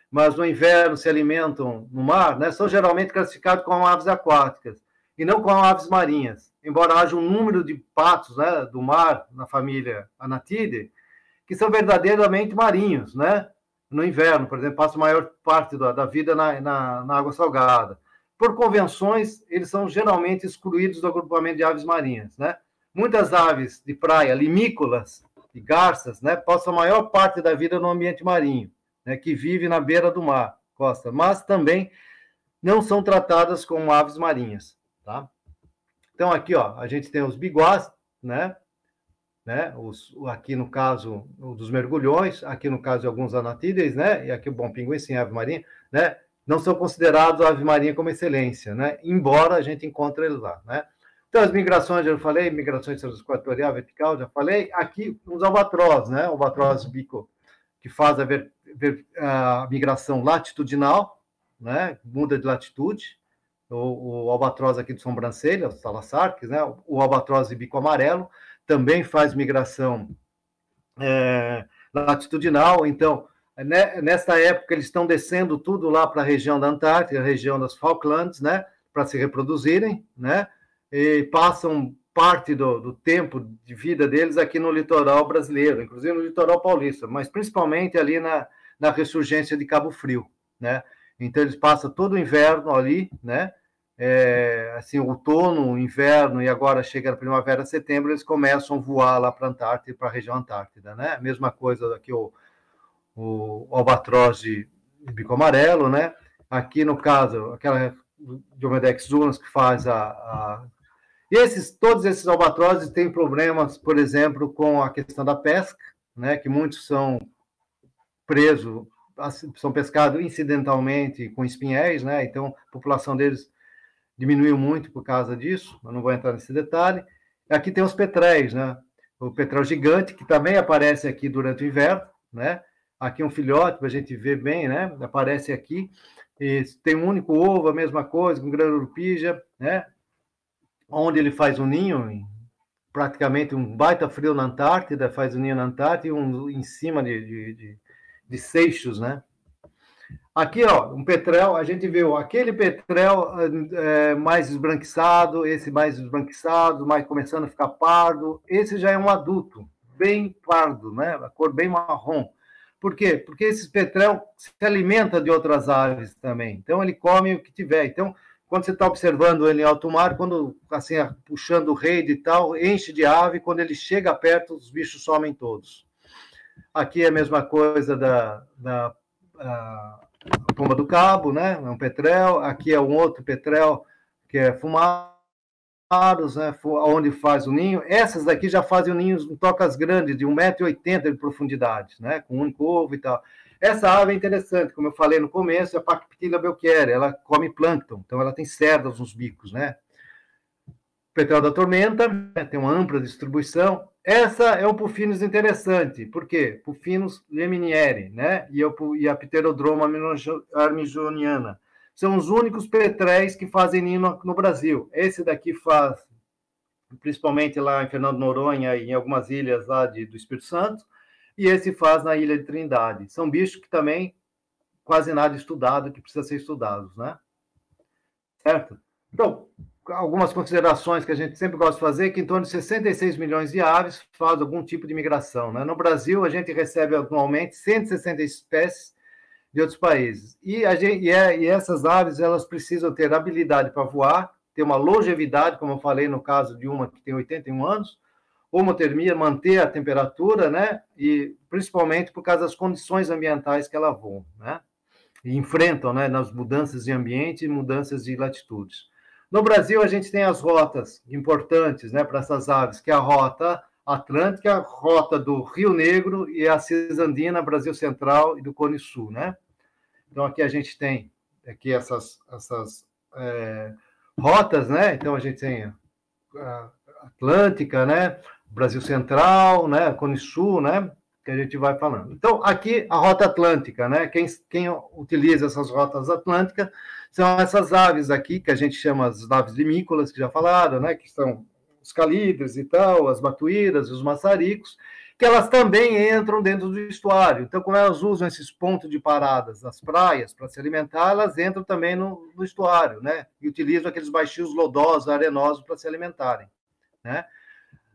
Mas no inverno se alimentam no mar, né? São geralmente classificados como aves aquáticas e não como aves marinhas, embora haja um número de patos, né, do mar na família Anatidae, que são verdadeiramente marinhos, né? No inverno, por exemplo, passam a maior parte da vida na água salgada. Por convenções, eles são geralmente excluídos do agrupamento de aves marinhas, né? Muitas aves de praia, limícolas e garças, né, passam a maior parte da vida no ambiente marinho, né, que vive na beira do mar, costa, mas também não são tratadas como aves marinhas, tá? Então, aqui, ó, a gente tem os biguás, né? Aqui no caso dos mergulhões, aqui no caso de alguns anatídeis, né? E aqui o bom pinguim, sim, ave marinha, né? Não são considerados ave marinha como excelência, né? Embora a gente encontre eles lá, né? Então, as migrações, eu falei, migrações equatorial, vertical, já falei. Aqui, os albatroz, né? O albatroz bico, que faz a migração latitudinal, né? Muda de latitude. O albatroz aqui de sobrancelha, os talassarques, né? O albatroz de bico amarelo, também faz migração latitudinal. Então, nesta época, eles estão descendo tudo lá para a região da Antártica, a região das Falklands, né? Para se reproduzirem, né? E passam parte do tempo de vida deles aqui no litoral brasileiro, inclusive no litoral paulista, mas principalmente ali na ressurgência de Cabo Frio, né? Então, eles passam todo o inverno ali, né? Assim, outono, inverno, e agora chega a primavera, setembro, eles começam a voar lá para a Antártida, para a região Antártida, né? Mesma coisa aqui o albatroz de bico amarelo, né? Aqui, no caso, aquela Diomedex zulans que faz todos esses albatrozes têm problemas, por exemplo, com a questão da pesca, né? Que muitos são presos, são pescados incidentalmente com espinhéis, né? Então, a população deles diminuiu muito por causa disso, eu não vou entrar nesse detalhe. Aqui tem os petréis, né? O petrel gigante, que também aparece aqui durante o inverno, né? Aqui um filhote, para a gente ver bem, né? Aparece aqui. E tem um único ovo, a mesma coisa, com grande urupija, né? Onde ele faz um ninho, praticamente um baita frio na Antártida, faz um ninho na Antártida e em cima de seixos, né? Aqui, ó, um petrel, a gente viu aquele petrel mais esbranquiçado, esse mais esbranquiçado, mais começando a ficar pardo. Esse já é um adulto, bem pardo, né? A cor bem marrom. Por quê? Porque esse petrel se alimenta de outras aves também. Então, ele come o que tiver. Então, quando você está observando ele em alto mar, quando, assim, puxando rede e tal, enche de ave, quando ele chega perto, os bichos somem todos. Aqui é a mesma coisa da pomba do cabo, né? É um petrel. Aqui é um outro petrel que é fumaros, né? Onde faz o ninho. Essas daqui já fazem o ninho em tocas grandes, de 1,80 m de profundidade, né? Com um único ovo e tal. Essa ave é interessante, como eu falei no começo, é a Pachyptila belchieri. Ela come plâncton, então ela tem cerdas nos bicos, né? Petrel da tormenta, né? Tem uma ampla distribuição. Essa é um Puffinus interessante, por quê? Puffinus leminieri, né? E a Pterodroma armigoniana. São os únicos petréis que fazem ninho no Brasil. Esse daqui faz, principalmente lá em Fernando de Noronha e em algumas ilhas lá do Espírito Santo, e esse faz na Ilha de Trindade. São bichos que também quase nada estudado, que precisa ser estudados, né? Certo? Então, algumas considerações que a gente sempre gosta de fazer, que em torno de 66 milhões de aves faz algum tipo de migração, né? No Brasil, a gente recebe anualmente 160 espécies de outros países. E essas aves, elas precisam ter habilidade para voar, ter uma longevidade, como eu falei no caso de uma que tem 81 anos, homotermia, manter a temperatura, né? E principalmente por causa das condições ambientais que ela voam, né? E enfrentam, né? Nas mudanças de ambiente e mudanças de latitudes. No Brasil, a gente tem as rotas importantes, né, para essas aves, que é a rota atlântica, a rota do Rio Negro e a cisandina, Brasil Central e do Cone Sul, né? Então, aqui a gente tem aqui essas rotas, né? Então, a gente tem a Atlântica, né? Brasil Central, né? Cone Sul, né? Que a gente vai falando. Então, aqui a rota atlântica, né? Quem utiliza essas rotas atlânticas são essas aves aqui, que a gente chama as aves limícolas, que já falaram, né? Que são os calídres e tal, as batuíras, os maçaricos, que elas também entram dentro do estuário. Então, como elas usam esses pontos de paradas nas praias para se alimentar, elas entram também no estuário, né? E utilizam aqueles baixinhos lodosos, arenosos para se alimentarem, né?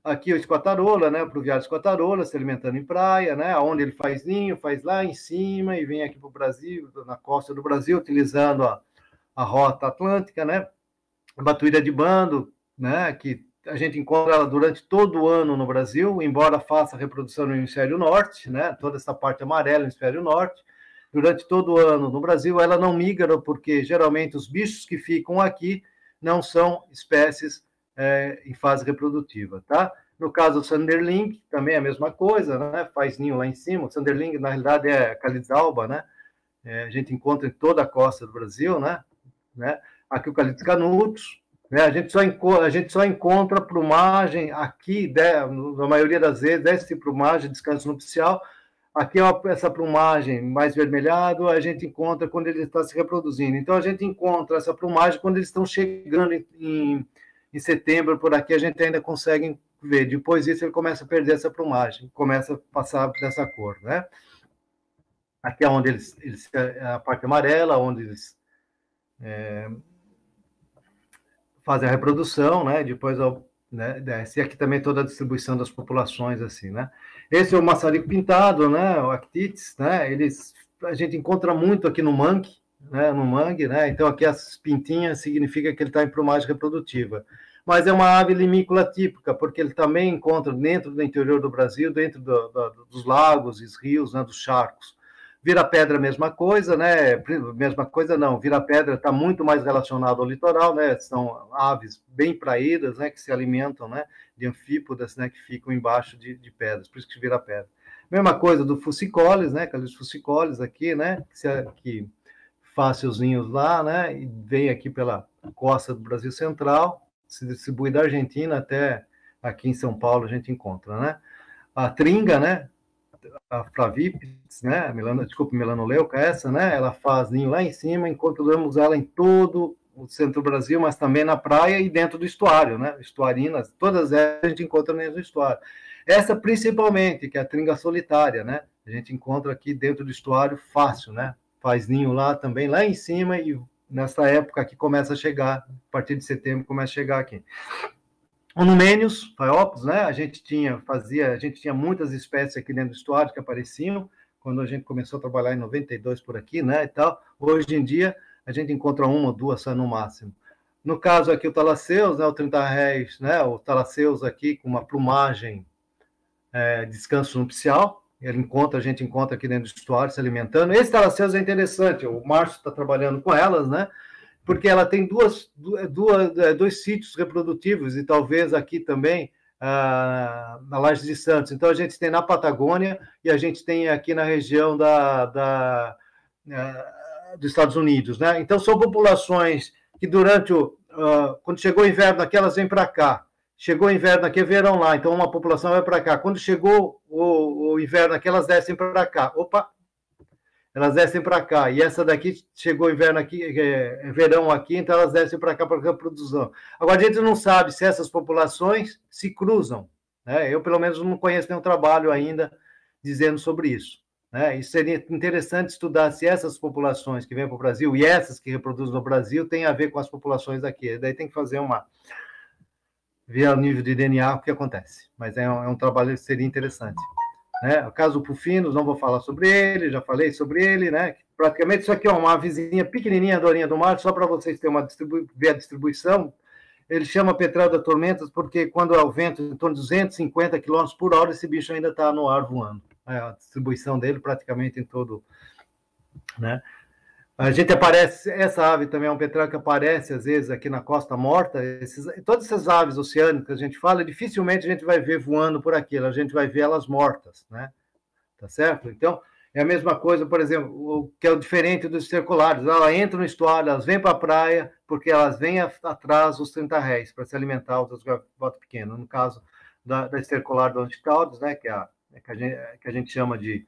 Aqui o esquatarola, né? O pluviário esquatarola, se alimentando em praia, né? Onde ele faz ninho, faz lá em cima e vem aqui para o Brasil, na costa do Brasil, utilizando a rota atlântica, né? A batuíra de bando, né? Que a gente encontra ela durante todo o ano no Brasil, embora faça reprodução no hemisfério norte, né? Toda essa parte amarela no hemisfério norte. Durante todo o ano no Brasil, ela não migra, porque geralmente os bichos que ficam aqui não são espécies em fase reprodutiva, tá? No caso do sanderling, também é a mesma coisa, né? Faz ninho lá em cima. O sanderling, na realidade, é Callidus alba, né? A gente encontra em toda a costa do Brasil, né? Aqui o Callidus canutus, né? A gente só encontra plumagem aqui, na maioria das vezes, dessa plumagem, descanso nupcial. Aqui, essa plumagem mais vermelhado, a gente encontra quando ele está se reproduzindo. Então, a gente encontra essa plumagem quando eles estão chegando em setembro, por aqui, a gente ainda consegue ver. Depois disso, ele começa a perder essa plumagem, começa a passar dessa cor, né? Aqui é onde eles a parte amarela, onde eles fazem a reprodução, né? Depois, né, desce. Aqui também toda a distribuição das populações, assim, né? Esse é o maçarico pintado, né? O Actites, né? A gente encontra muito aqui no mangue, né? No mangue, né? Então, aqui as pintinhas significa que ele está em plumagem reprodutiva. Mas é uma ave limícola típica, porque ele também encontra dentro do interior do Brasil, dentro dos lagos e rios, né? Dos charcos. Vira-pedra, mesma coisa, né? Mesma coisa não, vira-pedra está muito mais relacionado ao litoral, né? São aves bem praídas, né? Que se alimentam, né? De anfípodas, né? Que ficam embaixo de pedras, por isso que vira-pedra. Mesma coisa do fusicoles, né? Callidus fusicoles aqui, né? Que faz seus ninhos lá, né? E vem aqui pela costa do Brasil Central, se distribui da Argentina até aqui em São Paulo a gente encontra, né? A tringa, né? A Flavips, né? Melanoleuca, essa, né? Ela faz ninho lá em cima, encontramos ela em todo o centro do Brasil, mas também na praia e dentro do estuário, né? Estuarinas, todas elas a gente encontra dentro do estuário. Essa principalmente, que é a tringa solitária, né? A gente encontra aqui dentro do estuário fácil, né? Faz ninho lá também, lá em cima, e nessa época aqui começa a chegar, a partir de setembro começa a chegar aqui. O Numenius, Phaeopus, né? A gente tinha muitas espécies aqui dentro do estuário que apareciam, quando a gente começou a trabalhar em 92 por aqui, né, e tal. Hoje em dia, a gente encontra uma ou duas só no máximo. No caso aqui, o Thalaceus, né, o 30 réis, né, o Thalaceus aqui com uma plumagem descanso nupcial, a gente encontra aqui dentro do estuário se alimentando. Esse Thalaceus é interessante, o Márcio está trabalhando com elas, né, porque ela tem dois sítios reprodutivos, e talvez aqui também, na Laje de Santos. Então, a gente tem na Patagônia e a gente tem aqui na região dos Estados Unidos, né? Então, são populações que quando chegou o inverno aqui, elas vêm para cá. Chegou o inverno aqui, é verão lá, então uma população vai para cá. Quando chegou o inverno aqui, elas descem para cá. Elas descem para cá. E essa daqui chegou o inverno aqui, é verão aqui, então elas descem para cá para a reprodução. Agora, a gente não sabe se essas populações se cruzam, né? Eu, pelo menos, não conheço nenhum trabalho ainda dizendo sobre isso, né? Isso seria interessante estudar se essas populações que vêm para o Brasil e essas que reproduzem no Brasil têm a ver com as populações daqui. Daí tem que fazer ver o nível de DNA o que acontece. Mas é um trabalho que seria interessante. Né? O caso do Pufinos, não vou falar sobre ele, já falei sobre ele, né? Praticamente isso aqui é uma avezinha pequenininha da Orinha do Mar, só para vocês terem ver a distribuição. Ele chama Petrel da Tormentas porque quando é o vento em torno de 250 km por hora, esse bicho ainda está no ar voando. A distribuição dele praticamente em todo... Né? A gente aparece, essa ave também é um petrel que aparece às vezes aqui na Costa Morta. Todas essas aves oceânicas que a gente fala, dificilmente a gente vai ver voando por aqui, a gente vai ver elas mortas, né? Tá certo? Então, é a mesma coisa, por exemplo, o que é o diferente dos estercolares. Elas entram no estuário, elas vêm para a praia, porque elas vêm atrás dos tentarréis para se alimentar dos gaivotas pequenas. No caso da estercolar do Anticaudes, né? Que a gente chama de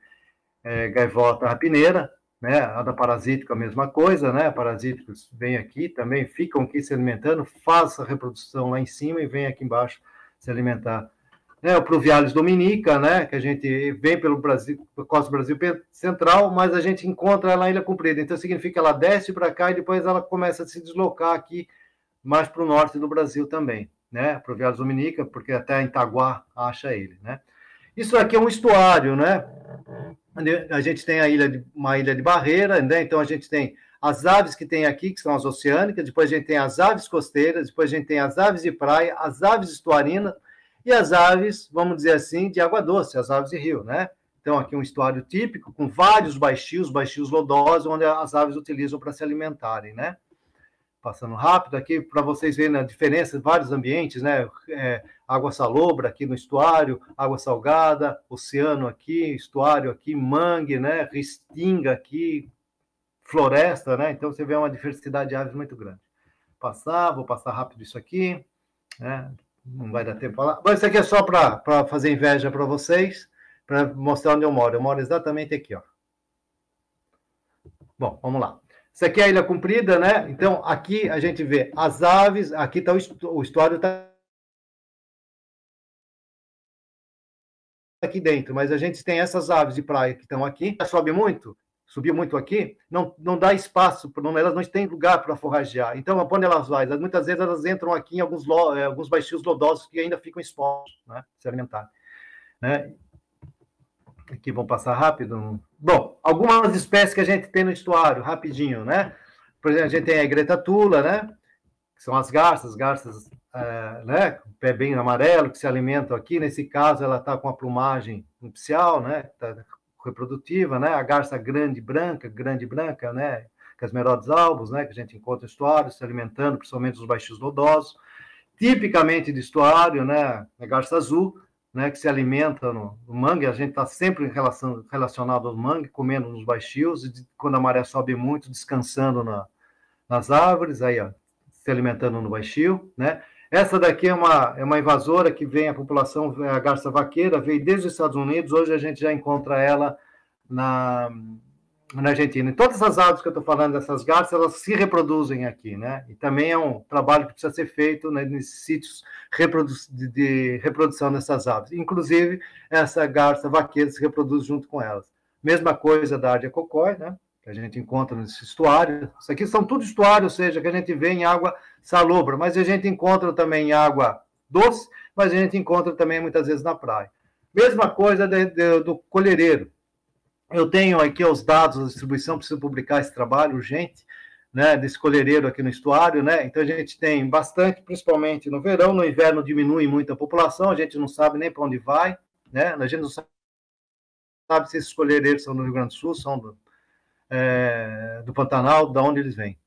gaivota rapineira, né? A da parasítica, a mesma coisa, né? Parasíticos vêm aqui também, ficam aqui se alimentando, faz a reprodução lá em cima e vem aqui embaixo se alimentar. Né? O Pluvialis dominica, né? Que a gente vem pelo Brasil, por Costa do Brasil Central, mas a gente encontra ela na Ilha Comprida. Então significa que ela desce para cá e depois ela começa a se deslocar aqui mais para o norte do Brasil também, né? Pluvialis dominica, porque até em Itaguá acha ele, né? Isso aqui é um estuário, né? A gente tem uma ilha de barreira, né? Então a gente tem as aves que tem aqui, que são as oceânicas, depois a gente tem as aves costeiras, depois a gente tem as aves de praia, as aves estuarinas e as aves, vamos dizer assim, de água doce, as aves de rio, né? Então aqui um estuário típico com vários baixios lodosos, onde as aves utilizam para se alimentarem, né? Passando rápido aqui, para vocês verem a diferença de vários ambientes, né? Água salobra aqui no estuário, água salgada, oceano aqui, estuário aqui, mangue, né? Restinga aqui, floresta, né? Então você vê uma diversidade de aves muito grande. Vou passar rápido isso aqui, né? Não vai dar tempo para falar. Mas isso aqui é só para fazer inveja para vocês, para mostrar onde eu moro. Eu moro exatamente aqui, ó. Bom, vamos lá. Isso aqui é a Ilha Comprida, né? Então, aqui a gente vê as aves, aqui está o estuário está aqui dentro, mas a gente tem essas aves de praia que estão aqui, subiu muito aqui, não dá espaço, elas não têm lugar para forragear. Então, quando elas vão, muitas vezes elas entram aqui em alguns baixios lodosos que ainda ficam expostos, né? Se alimentar, né? Aqui vão passar rápido. Bom, algumas espécies que a gente tem no estuário, rapidinho, né? Por exemplo, a gente tem a Greta tula, né? Que são as garças, né? Com o pé bem amarelo, que se alimentam aqui. Nesse caso, ela está com a plumagem nupcial, né? Tá reprodutiva, né? A garça grande branca, né? Casmerodes albos, né? Que a gente encontra no estuário, se alimentando, principalmente dos baixos lodosos. Tipicamente de estuário, né? A garça azul, né, que se alimenta no mangue, a gente está sempre relacionado ao mangue, comendo nos baixios, e quando a maré sobe muito, descansando nas árvores, aí, ó, se alimentando no baixio, né? Essa daqui é uma invasora que vem, a população, a garça vaqueira, veio desde os Estados Unidos, hoje a gente já encontra ela na Argentina. E todas as aves que eu estou falando, dessas garças, elas se reproduzem aqui, né? E também é um trabalho que precisa ser feito, né, nesses sítios de reprodução dessas aves. Inclusive, essa garça vaqueira se reproduz junto com elas. Mesma coisa da Ardea cocói, né? Que a gente encontra nesse estuário. Isso aqui são tudo estuários, ou seja, que a gente vê em água salobra, mas a gente encontra também em água doce, mas a gente encontra também muitas vezes na praia. Mesma coisa do colhereiro. Eu tenho aqui os dados da distribuição, preciso publicar esse trabalho urgente, né, desse colhereiro aqui no estuário, né? Então a gente tem bastante, principalmente no verão, no inverno diminui muito a população, a gente não sabe nem para onde vai, né? A gente não sabe se esses colhereiros são do Rio Grande do Sul, são do Pantanal, de onde eles vêm.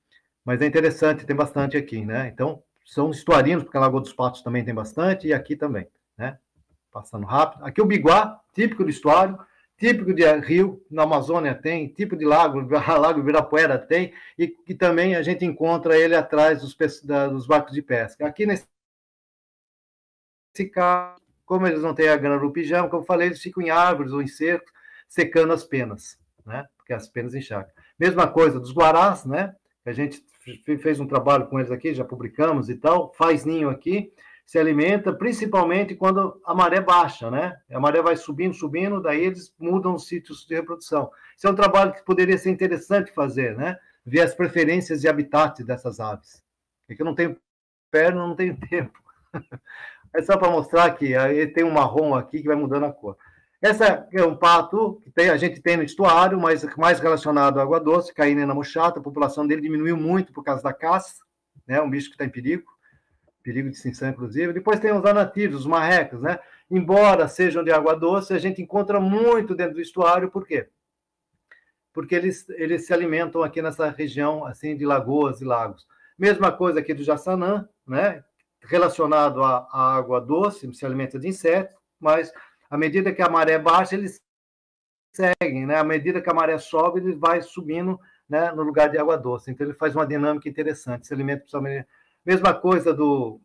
Mas é interessante, tem bastante aqui, né? Então, são estuarinos, porque a Lagoa dos Patos também tem bastante, e aqui também, né? Passando rápido. Aqui o biguá, típico do estuário, típico de rio, na Amazônia tem, tipo de lago Ibirapuera tem, e também a gente encontra ele atrás dos barcos de pesca. Aqui nesse caso, como eles não têm a grana do pijama, como eu falei, eles ficam em árvores ou em cercos, secando as penas, né? Porque as penas encharcam. Mesma coisa dos guarás, né? A gente fez um trabalho com eles aqui, já publicamos e tal, faz ninho aqui, se alimenta principalmente quando a maré baixa, né? A maré vai subindo, subindo, daí eles mudam os sítios de reprodução. Isso é um trabalho que poderia ser interessante fazer, né? Ver as preferências de habitat dessas aves. É que eu não tenho perna, não tenho tempo. É só para mostrar que aí tem um marrom aqui que vai mudando a cor. Essa é um pato que a gente tem no estuário, mas mais relacionado à água doce, Caína mochata. A população dele diminuiu muito por causa da caça, né? Um bicho que está em perigo de extinção, inclusive. Depois tem os anatídeos, os marrecos, né? Embora sejam de água doce, a gente encontra muito dentro do estuário. Por quê? Porque eles se alimentam aqui nessa região assim de lagoas e lagos. Mesma coisa aqui do Jaçanã, né? Relacionado à água doce, se alimenta de insetos, mas à medida que a maré baixa, eles seguem, né? À medida que a maré sobe, ele vai subindo, né, no lugar de água doce. Então, ele faz uma dinâmica interessante, se alimenta principalmente. Mesma coisa do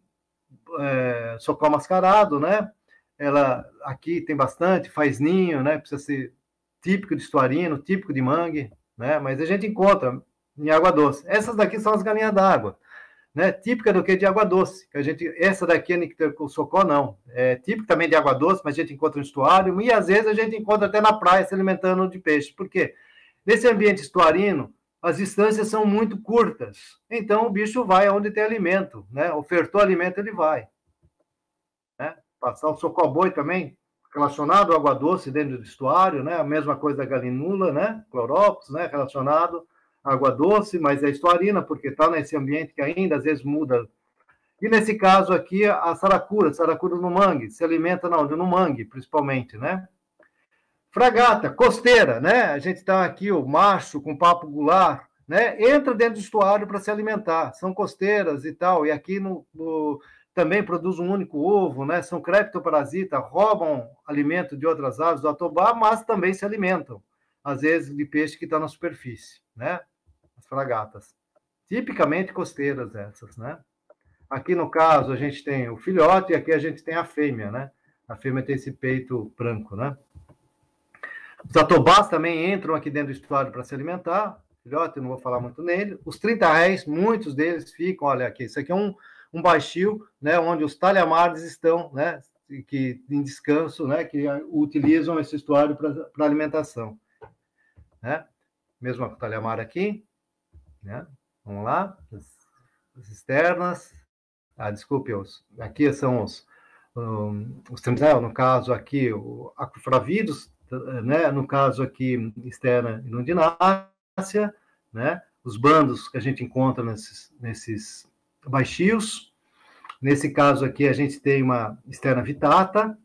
socó mascarado, né? Ela aqui tem bastante, faz ninho, né? Precisa ser típico de estuarino, típico de mangue, né? Mas a gente encontra em água doce. Essas daqui são as galinhas d'água, né? Típica do que de água doce. Essa daqui, o socó, não. É típico também de água doce, mas a gente encontra no estuário e às vezes a gente encontra até na praia se alimentando de peixe. Por quê? Nesse ambiente estuarino, as distâncias são muito curtas. Então, o bicho vai aonde tem alimento, né? Ofertou alimento, ele vai. Né? Passar o socoboi também, relacionado à água doce dentro do estuário, né? A mesma coisa da galinula, né? Clorópus, né? Relacionado à água doce, mas é estuarina, porque está nesse ambiente que ainda às vezes muda. E nesse caso aqui, a saracura no mangue, se alimenta no mangue, principalmente, né? Fragata, costeira, né? A gente está aqui, o macho com papo gular, né? Entra dentro do estuário para se alimentar. São costeiras e tal. E aqui também produz um único ovo, né? São creptoparasitas, roubam alimento de outras aves do atobá, mas também se alimentam, às vezes, de peixe que está na superfície, né? As fragatas. Tipicamente costeiras essas, né? Aqui, no caso, a gente tem o filhote e aqui a gente tem a fêmea, né? A fêmea tem esse peito branco, né? Os atobás também entram aqui dentro do estuário para se alimentar. Filhote, não vou falar muito nele. Os 30 réis, muitos deles ficam, olha aqui, isso aqui é um baixio, né, onde os talhamares estão, né, que, em descanso, né, que utilizam esse estuário para alimentação. Né? Mesmo o talhamar aqui. Né? Vamos lá. As externas. Desculpe, aqui são os no caso aqui, o Acufravídeos, né? No caso aqui, externa inundinácea, né? Os bandos que a gente encontra nesses baixios. Nesse caso aqui, a gente tem uma externa vitata,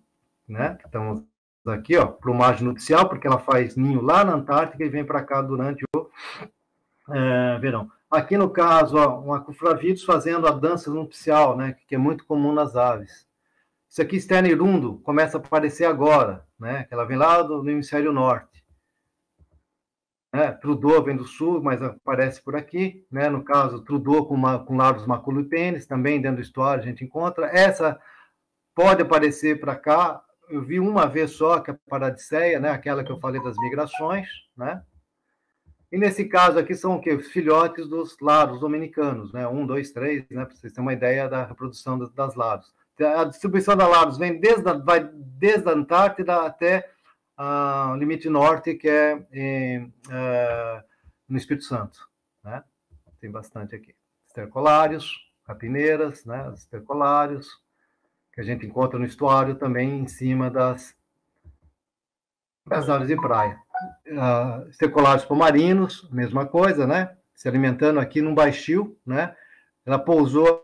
né? Que estamos aqui, ó, plumagem nupcial, porque ela faz ninho lá na Antártica e vem para cá durante o verão. Aqui, no caso, ó, um Acufravídeos fazendo a dança nupcial, né? Que é muito comum nas aves. Isso aqui, externa irundo, começa a aparecer agora, né? Ela vem lá do hemisfério norte. Trudô vem do sul, mas aparece por aqui, né? No caso, Trudô com larvos maculipênis, também dentro do estuário a gente encontra. Essa pode aparecer para cá, eu vi uma vez só, que é a Paradiceia, né? Aquela que eu falei das migrações, né? E nesse caso aqui são o quê? Os filhotes dos laros dominicanos, né? 1, 2, 3, né? Para vocês terem uma ideia da reprodução das laros. A distribuição da laros vai desde a Antártida até o limite norte, que é no Espírito Santo. Né? Tem bastante aqui. Estercolários, rapineiras, né? Os estercolários, que a gente encontra no estuário também em cima das áreas de praia. Estercolários pomarinos, mesma coisa, né? Se alimentando aqui num baixio, né? Ela pousou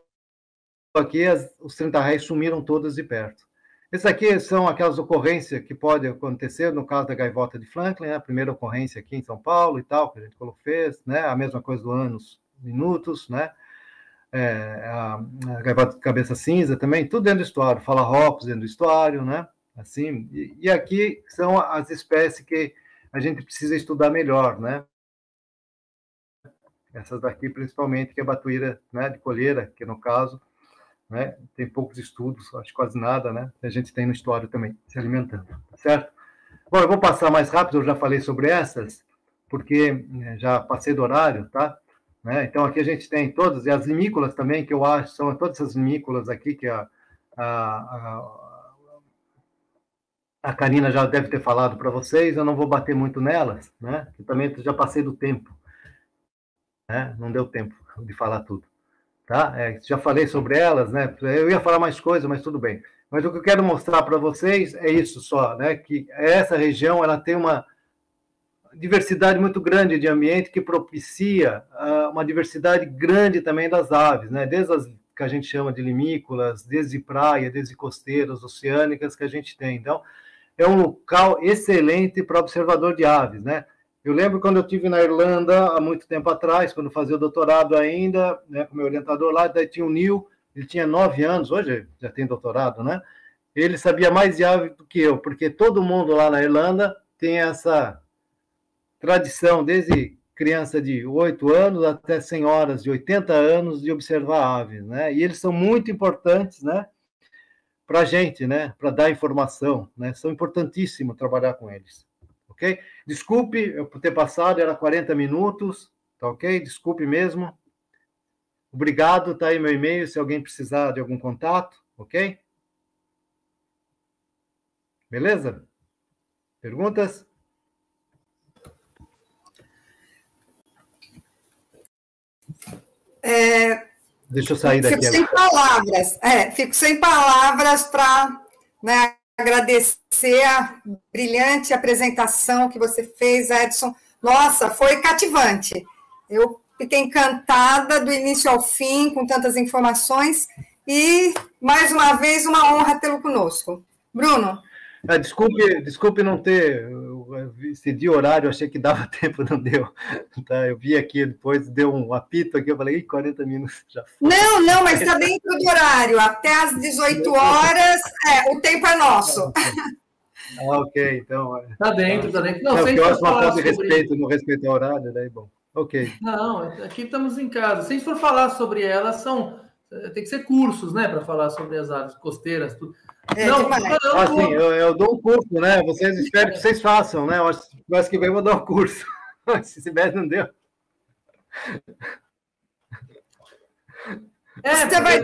aqui, os 30 réis sumiram todas de perto. Essas aqui são aquelas ocorrências que podem acontecer no caso da gaivota de Franklin, né? A primeira ocorrência aqui em São Paulo e tal, que a gente fez, né? A mesma coisa do anos minutos, né? A gaivota de cabeça cinza também, tudo dentro do estuário, falarrópos dentro do estuário, né? Assim, e aqui são as espécies que a gente precisa estudar melhor, né? Essas daqui, principalmente, que é a batuíra, né, de colheira, que no caso, né, tem poucos estudos, acho quase nada, né? A gente tem no estuário também, se alimentando, certo? Bom, eu vou passar mais rápido, eu já falei sobre essas, porque já passei do horário, tá? Né? Então, aqui a gente tem todas, e as limícolas também, que eu acho, são todas essas limícolas aqui, que a Karina já deve ter falado para vocês, eu não vou bater muito nelas, né? Eu também já passei do tempo, né? Não deu tempo de falar tudo, tá? Já falei sobre elas, né? Eu ia falar mais coisas, mas tudo bem. Mas o que eu quero mostrar para vocês é isso só, né? Que essa região ela tem uma diversidade muito grande de ambiente que propicia uma diversidade grande também das aves, né? Desde as que a gente chama de limícolas, desde praia, desde costeiras, oceânicas que a gente tem. Então, é um local excelente para observador de aves, né? Eu lembro quando eu estive na Irlanda, há muito tempo atrás, quando fazia o doutorado ainda, né, com o meu orientador lá, daí tinha o Neil, ele tinha 9 anos, hoje já tem doutorado, né? Ele sabia mais de ave do que eu, porque todo mundo lá na Irlanda tem essa tradição, desde criança de 8 anos até senhoras de 80 anos, de observar aves, né? E eles são muito importantes, né? Para a gente, né? Para dar informação, né? São importantíssimos trabalhar com eles, ok? Desculpe eu por ter passado, era 40 minutos, tá ok? Desculpe mesmo. Obrigado, tá aí meu e-mail, se alguém precisar de algum contato, ok? Beleza? Perguntas? Deixa eu sair daqui. Fico sem palavras para, né, agradecer a brilhante apresentação que você fez, Edson. Nossa, foi cativante. Eu fiquei encantada do início ao fim, com tantas informações, e, mais uma vez, uma honra tê-lo conosco. Bruno? Desculpe não ter excedi o horário, achei que dava tempo, não deu. Tá, eu vi aqui, depois deu um apito aqui, eu falei, 40 minutos já foi. Não, mas está dentro do horário, até às 18 horas, o tempo é nosso. Ok, então... Está dentro. Não, porque eu acho uma falta de respeito, não respeitar o horário, daí, bom, ok. Não, aqui estamos em casa. Se a gente for falar sobre elas, tem que ser cursos, né, para falar sobre as aves costeiras, tudo. Assim, eu dou um curso, né? Vocês espero que vocês façam, né? Eu acho que eu vou dar um curso. Se tiver, não deu. Você vai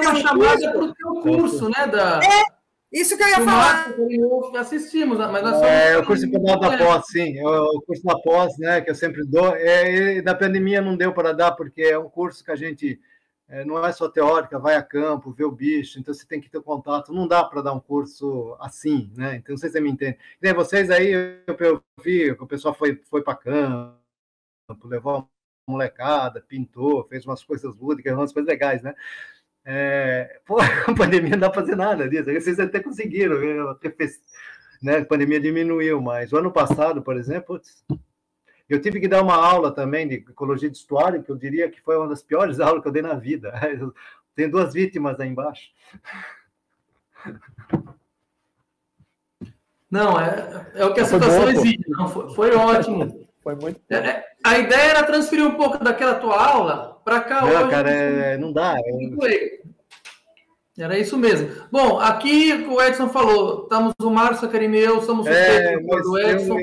dar uma chamada para o seu curso, né? Isso que eu ia falar. Assistimos, mas nós o curso da pós, sim. O curso da pós, né? Que eu sempre dou. Na pandemia não deu para dar, porque é um curso que a gente... não é só teórica, vai a campo, vê o bicho, então você tem que ter contato, não dá para dar um curso assim, né? Então, não sei se você me entende. E vocês aí, eu vi que o pessoal foi para campo, levou uma molecada, pintou, fez umas coisas lúdicas, umas coisas legais, né? A pandemia não dá para fazer nada disso, vocês até conseguiram, né? A pandemia diminuiu, mas o ano passado, por exemplo, eu tive que dar uma aula também de ecologia de estuário, que eu diria que foi uma das piores aulas que eu dei na vida. Tem 2 vítimas aí embaixo. Não, é o que a situação exige. Não, foi ótimo. Foi muito. A ideia era transferir um pouco daquela tua aula para cá não, hoje. Cara, não dá. Era isso mesmo. Bom, aqui o Edson falou, estamos o Márcio, a Karine e eu, somos suspeitos do Edson.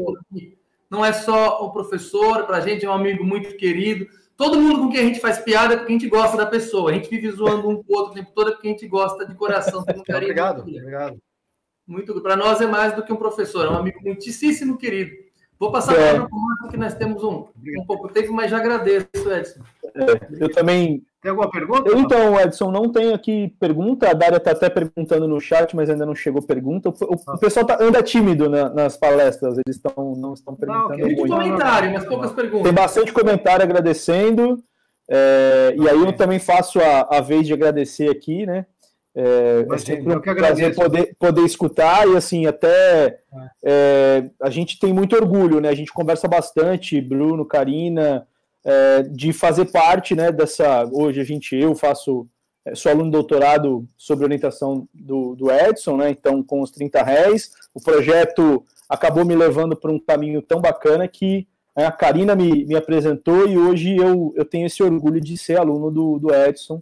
Não é só o professor, para a gente é um amigo muito querido. Todo mundo com quem a gente faz piada é porque a gente gosta da pessoa. A gente vive zoando um com o outro o tempo todo porque a gente gosta de coração. Tem um carinho. Obrigado. Muito, para nós é mais do que um professor, é um amigo muitíssimo querido. Vou passar para o Marco, que nós temos um pouco tempo, mas já agradeço, Edson. Eu também... Tem alguma pergunta? Então, Edson, não tenho aqui pergunta. A Dária está até perguntando no chat, mas ainda não chegou pergunta. O pessoal anda tímido nas palestras, eles não estão perguntando muito. Tem comentário, mas poucas perguntas. Tem bastante comentário agradecendo. E aí eu também faço a vez de agradecer aqui, né? É sempre um prazer poder escutar e assim, até a gente tem muito orgulho, né? A gente conversa bastante, Bruno, Karina, de fazer parte, né, dessa... Hoje eu sou aluno de doutorado sobre orientação do Edson, né? Então, com os 30 réis, o projeto acabou me levando para um caminho tão bacana que a Karina me apresentou e hoje eu tenho esse orgulho de ser aluno do Edson.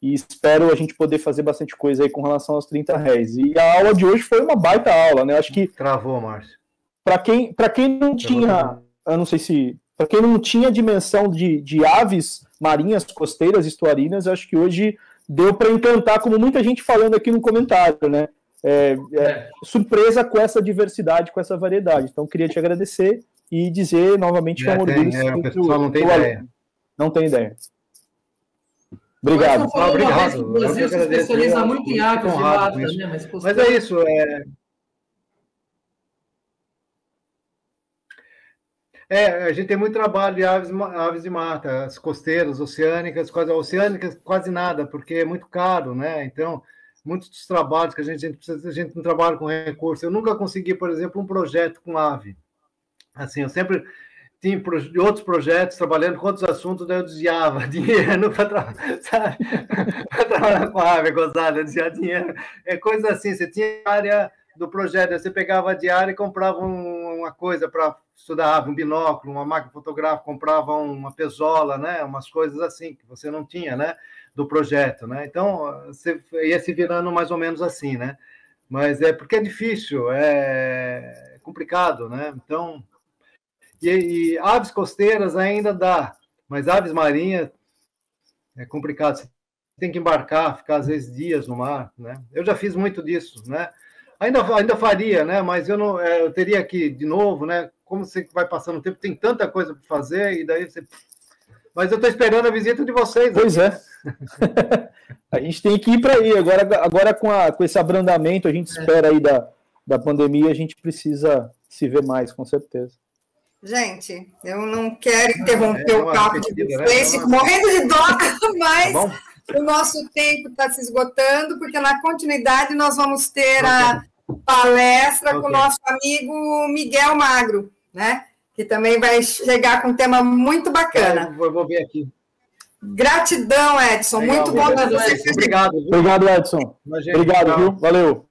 E espero a gente poder fazer bastante coisa aí com relação aos 30 réis. E a aula de hoje foi uma baita aula, né? Acho que... Travou, Márcio. Para quem não tinha... Eu não sei se... Para quem não tinha dimensão de aves marinhas, costeiras, estuarinas, acho que hoje deu para encantar, como muita gente falando aqui no comentário, né? Surpresa com essa diversidade, com essa variedade. Então, queria te agradecer e dizer novamente que é um orgulho. O pessoal não tem ideia. Não tem ideia. Obrigado. Obrigado. O Brasil se especializa muito em aves de mata, né? Mas é isso. A gente tem muito trabalho de aves de mata, as costeiras, oceânicas, quase nada, porque é muito caro, né? Então, muitos dos trabalhos que a gente não trabalha com recurso. Eu nunca consegui, por exemplo, um projeto com ave. Assim, eu sempre tinha outros projetos trabalhando com outros assuntos, daí eu desviava dinheiro para trabalhar com ave, gozada, desviar dinheiro. É coisa assim, você tinha área do projeto, você pegava a diária e comprava uma coisa para estudar ave, um binóculo, uma máquina fotográfica, comprava uma pesola, né? Umas coisas assim que você não tinha, né? Do projeto, né? Então, você ia se virando mais ou menos assim, né? Mas é porque é difícil, é complicado, né? Então, e aves costeiras ainda dá, mas aves marinhas é complicado. Você tem que embarcar, ficar às vezes dias no mar, né? Eu já fiz muito disso, né? Ainda faria, né? Mas eu teria que, de novo, né? Como você vai passando o tempo, tem tanta coisa para fazer, e daí você... Mas eu estou esperando a visita de vocês. Pois aqui. A gente tem que ir para aí. Agora com esse abrandamento, a gente espera aí da pandemia, a gente precisa se ver mais, com certeza. Gente, eu não quero interromper o papo de vocês, fico morrendo de dó, mas o nosso tempo está se esgotando, porque na continuidade nós vamos ter a palestra com o nosso amigo Miguel Magro, né? Que também vai chegar com um tema muito bacana. Eu vou ver aqui. Gratidão, Edson. Legal, muito bom ter você. Obrigado. Obrigado, Edson. Obrigado, viu? Valeu.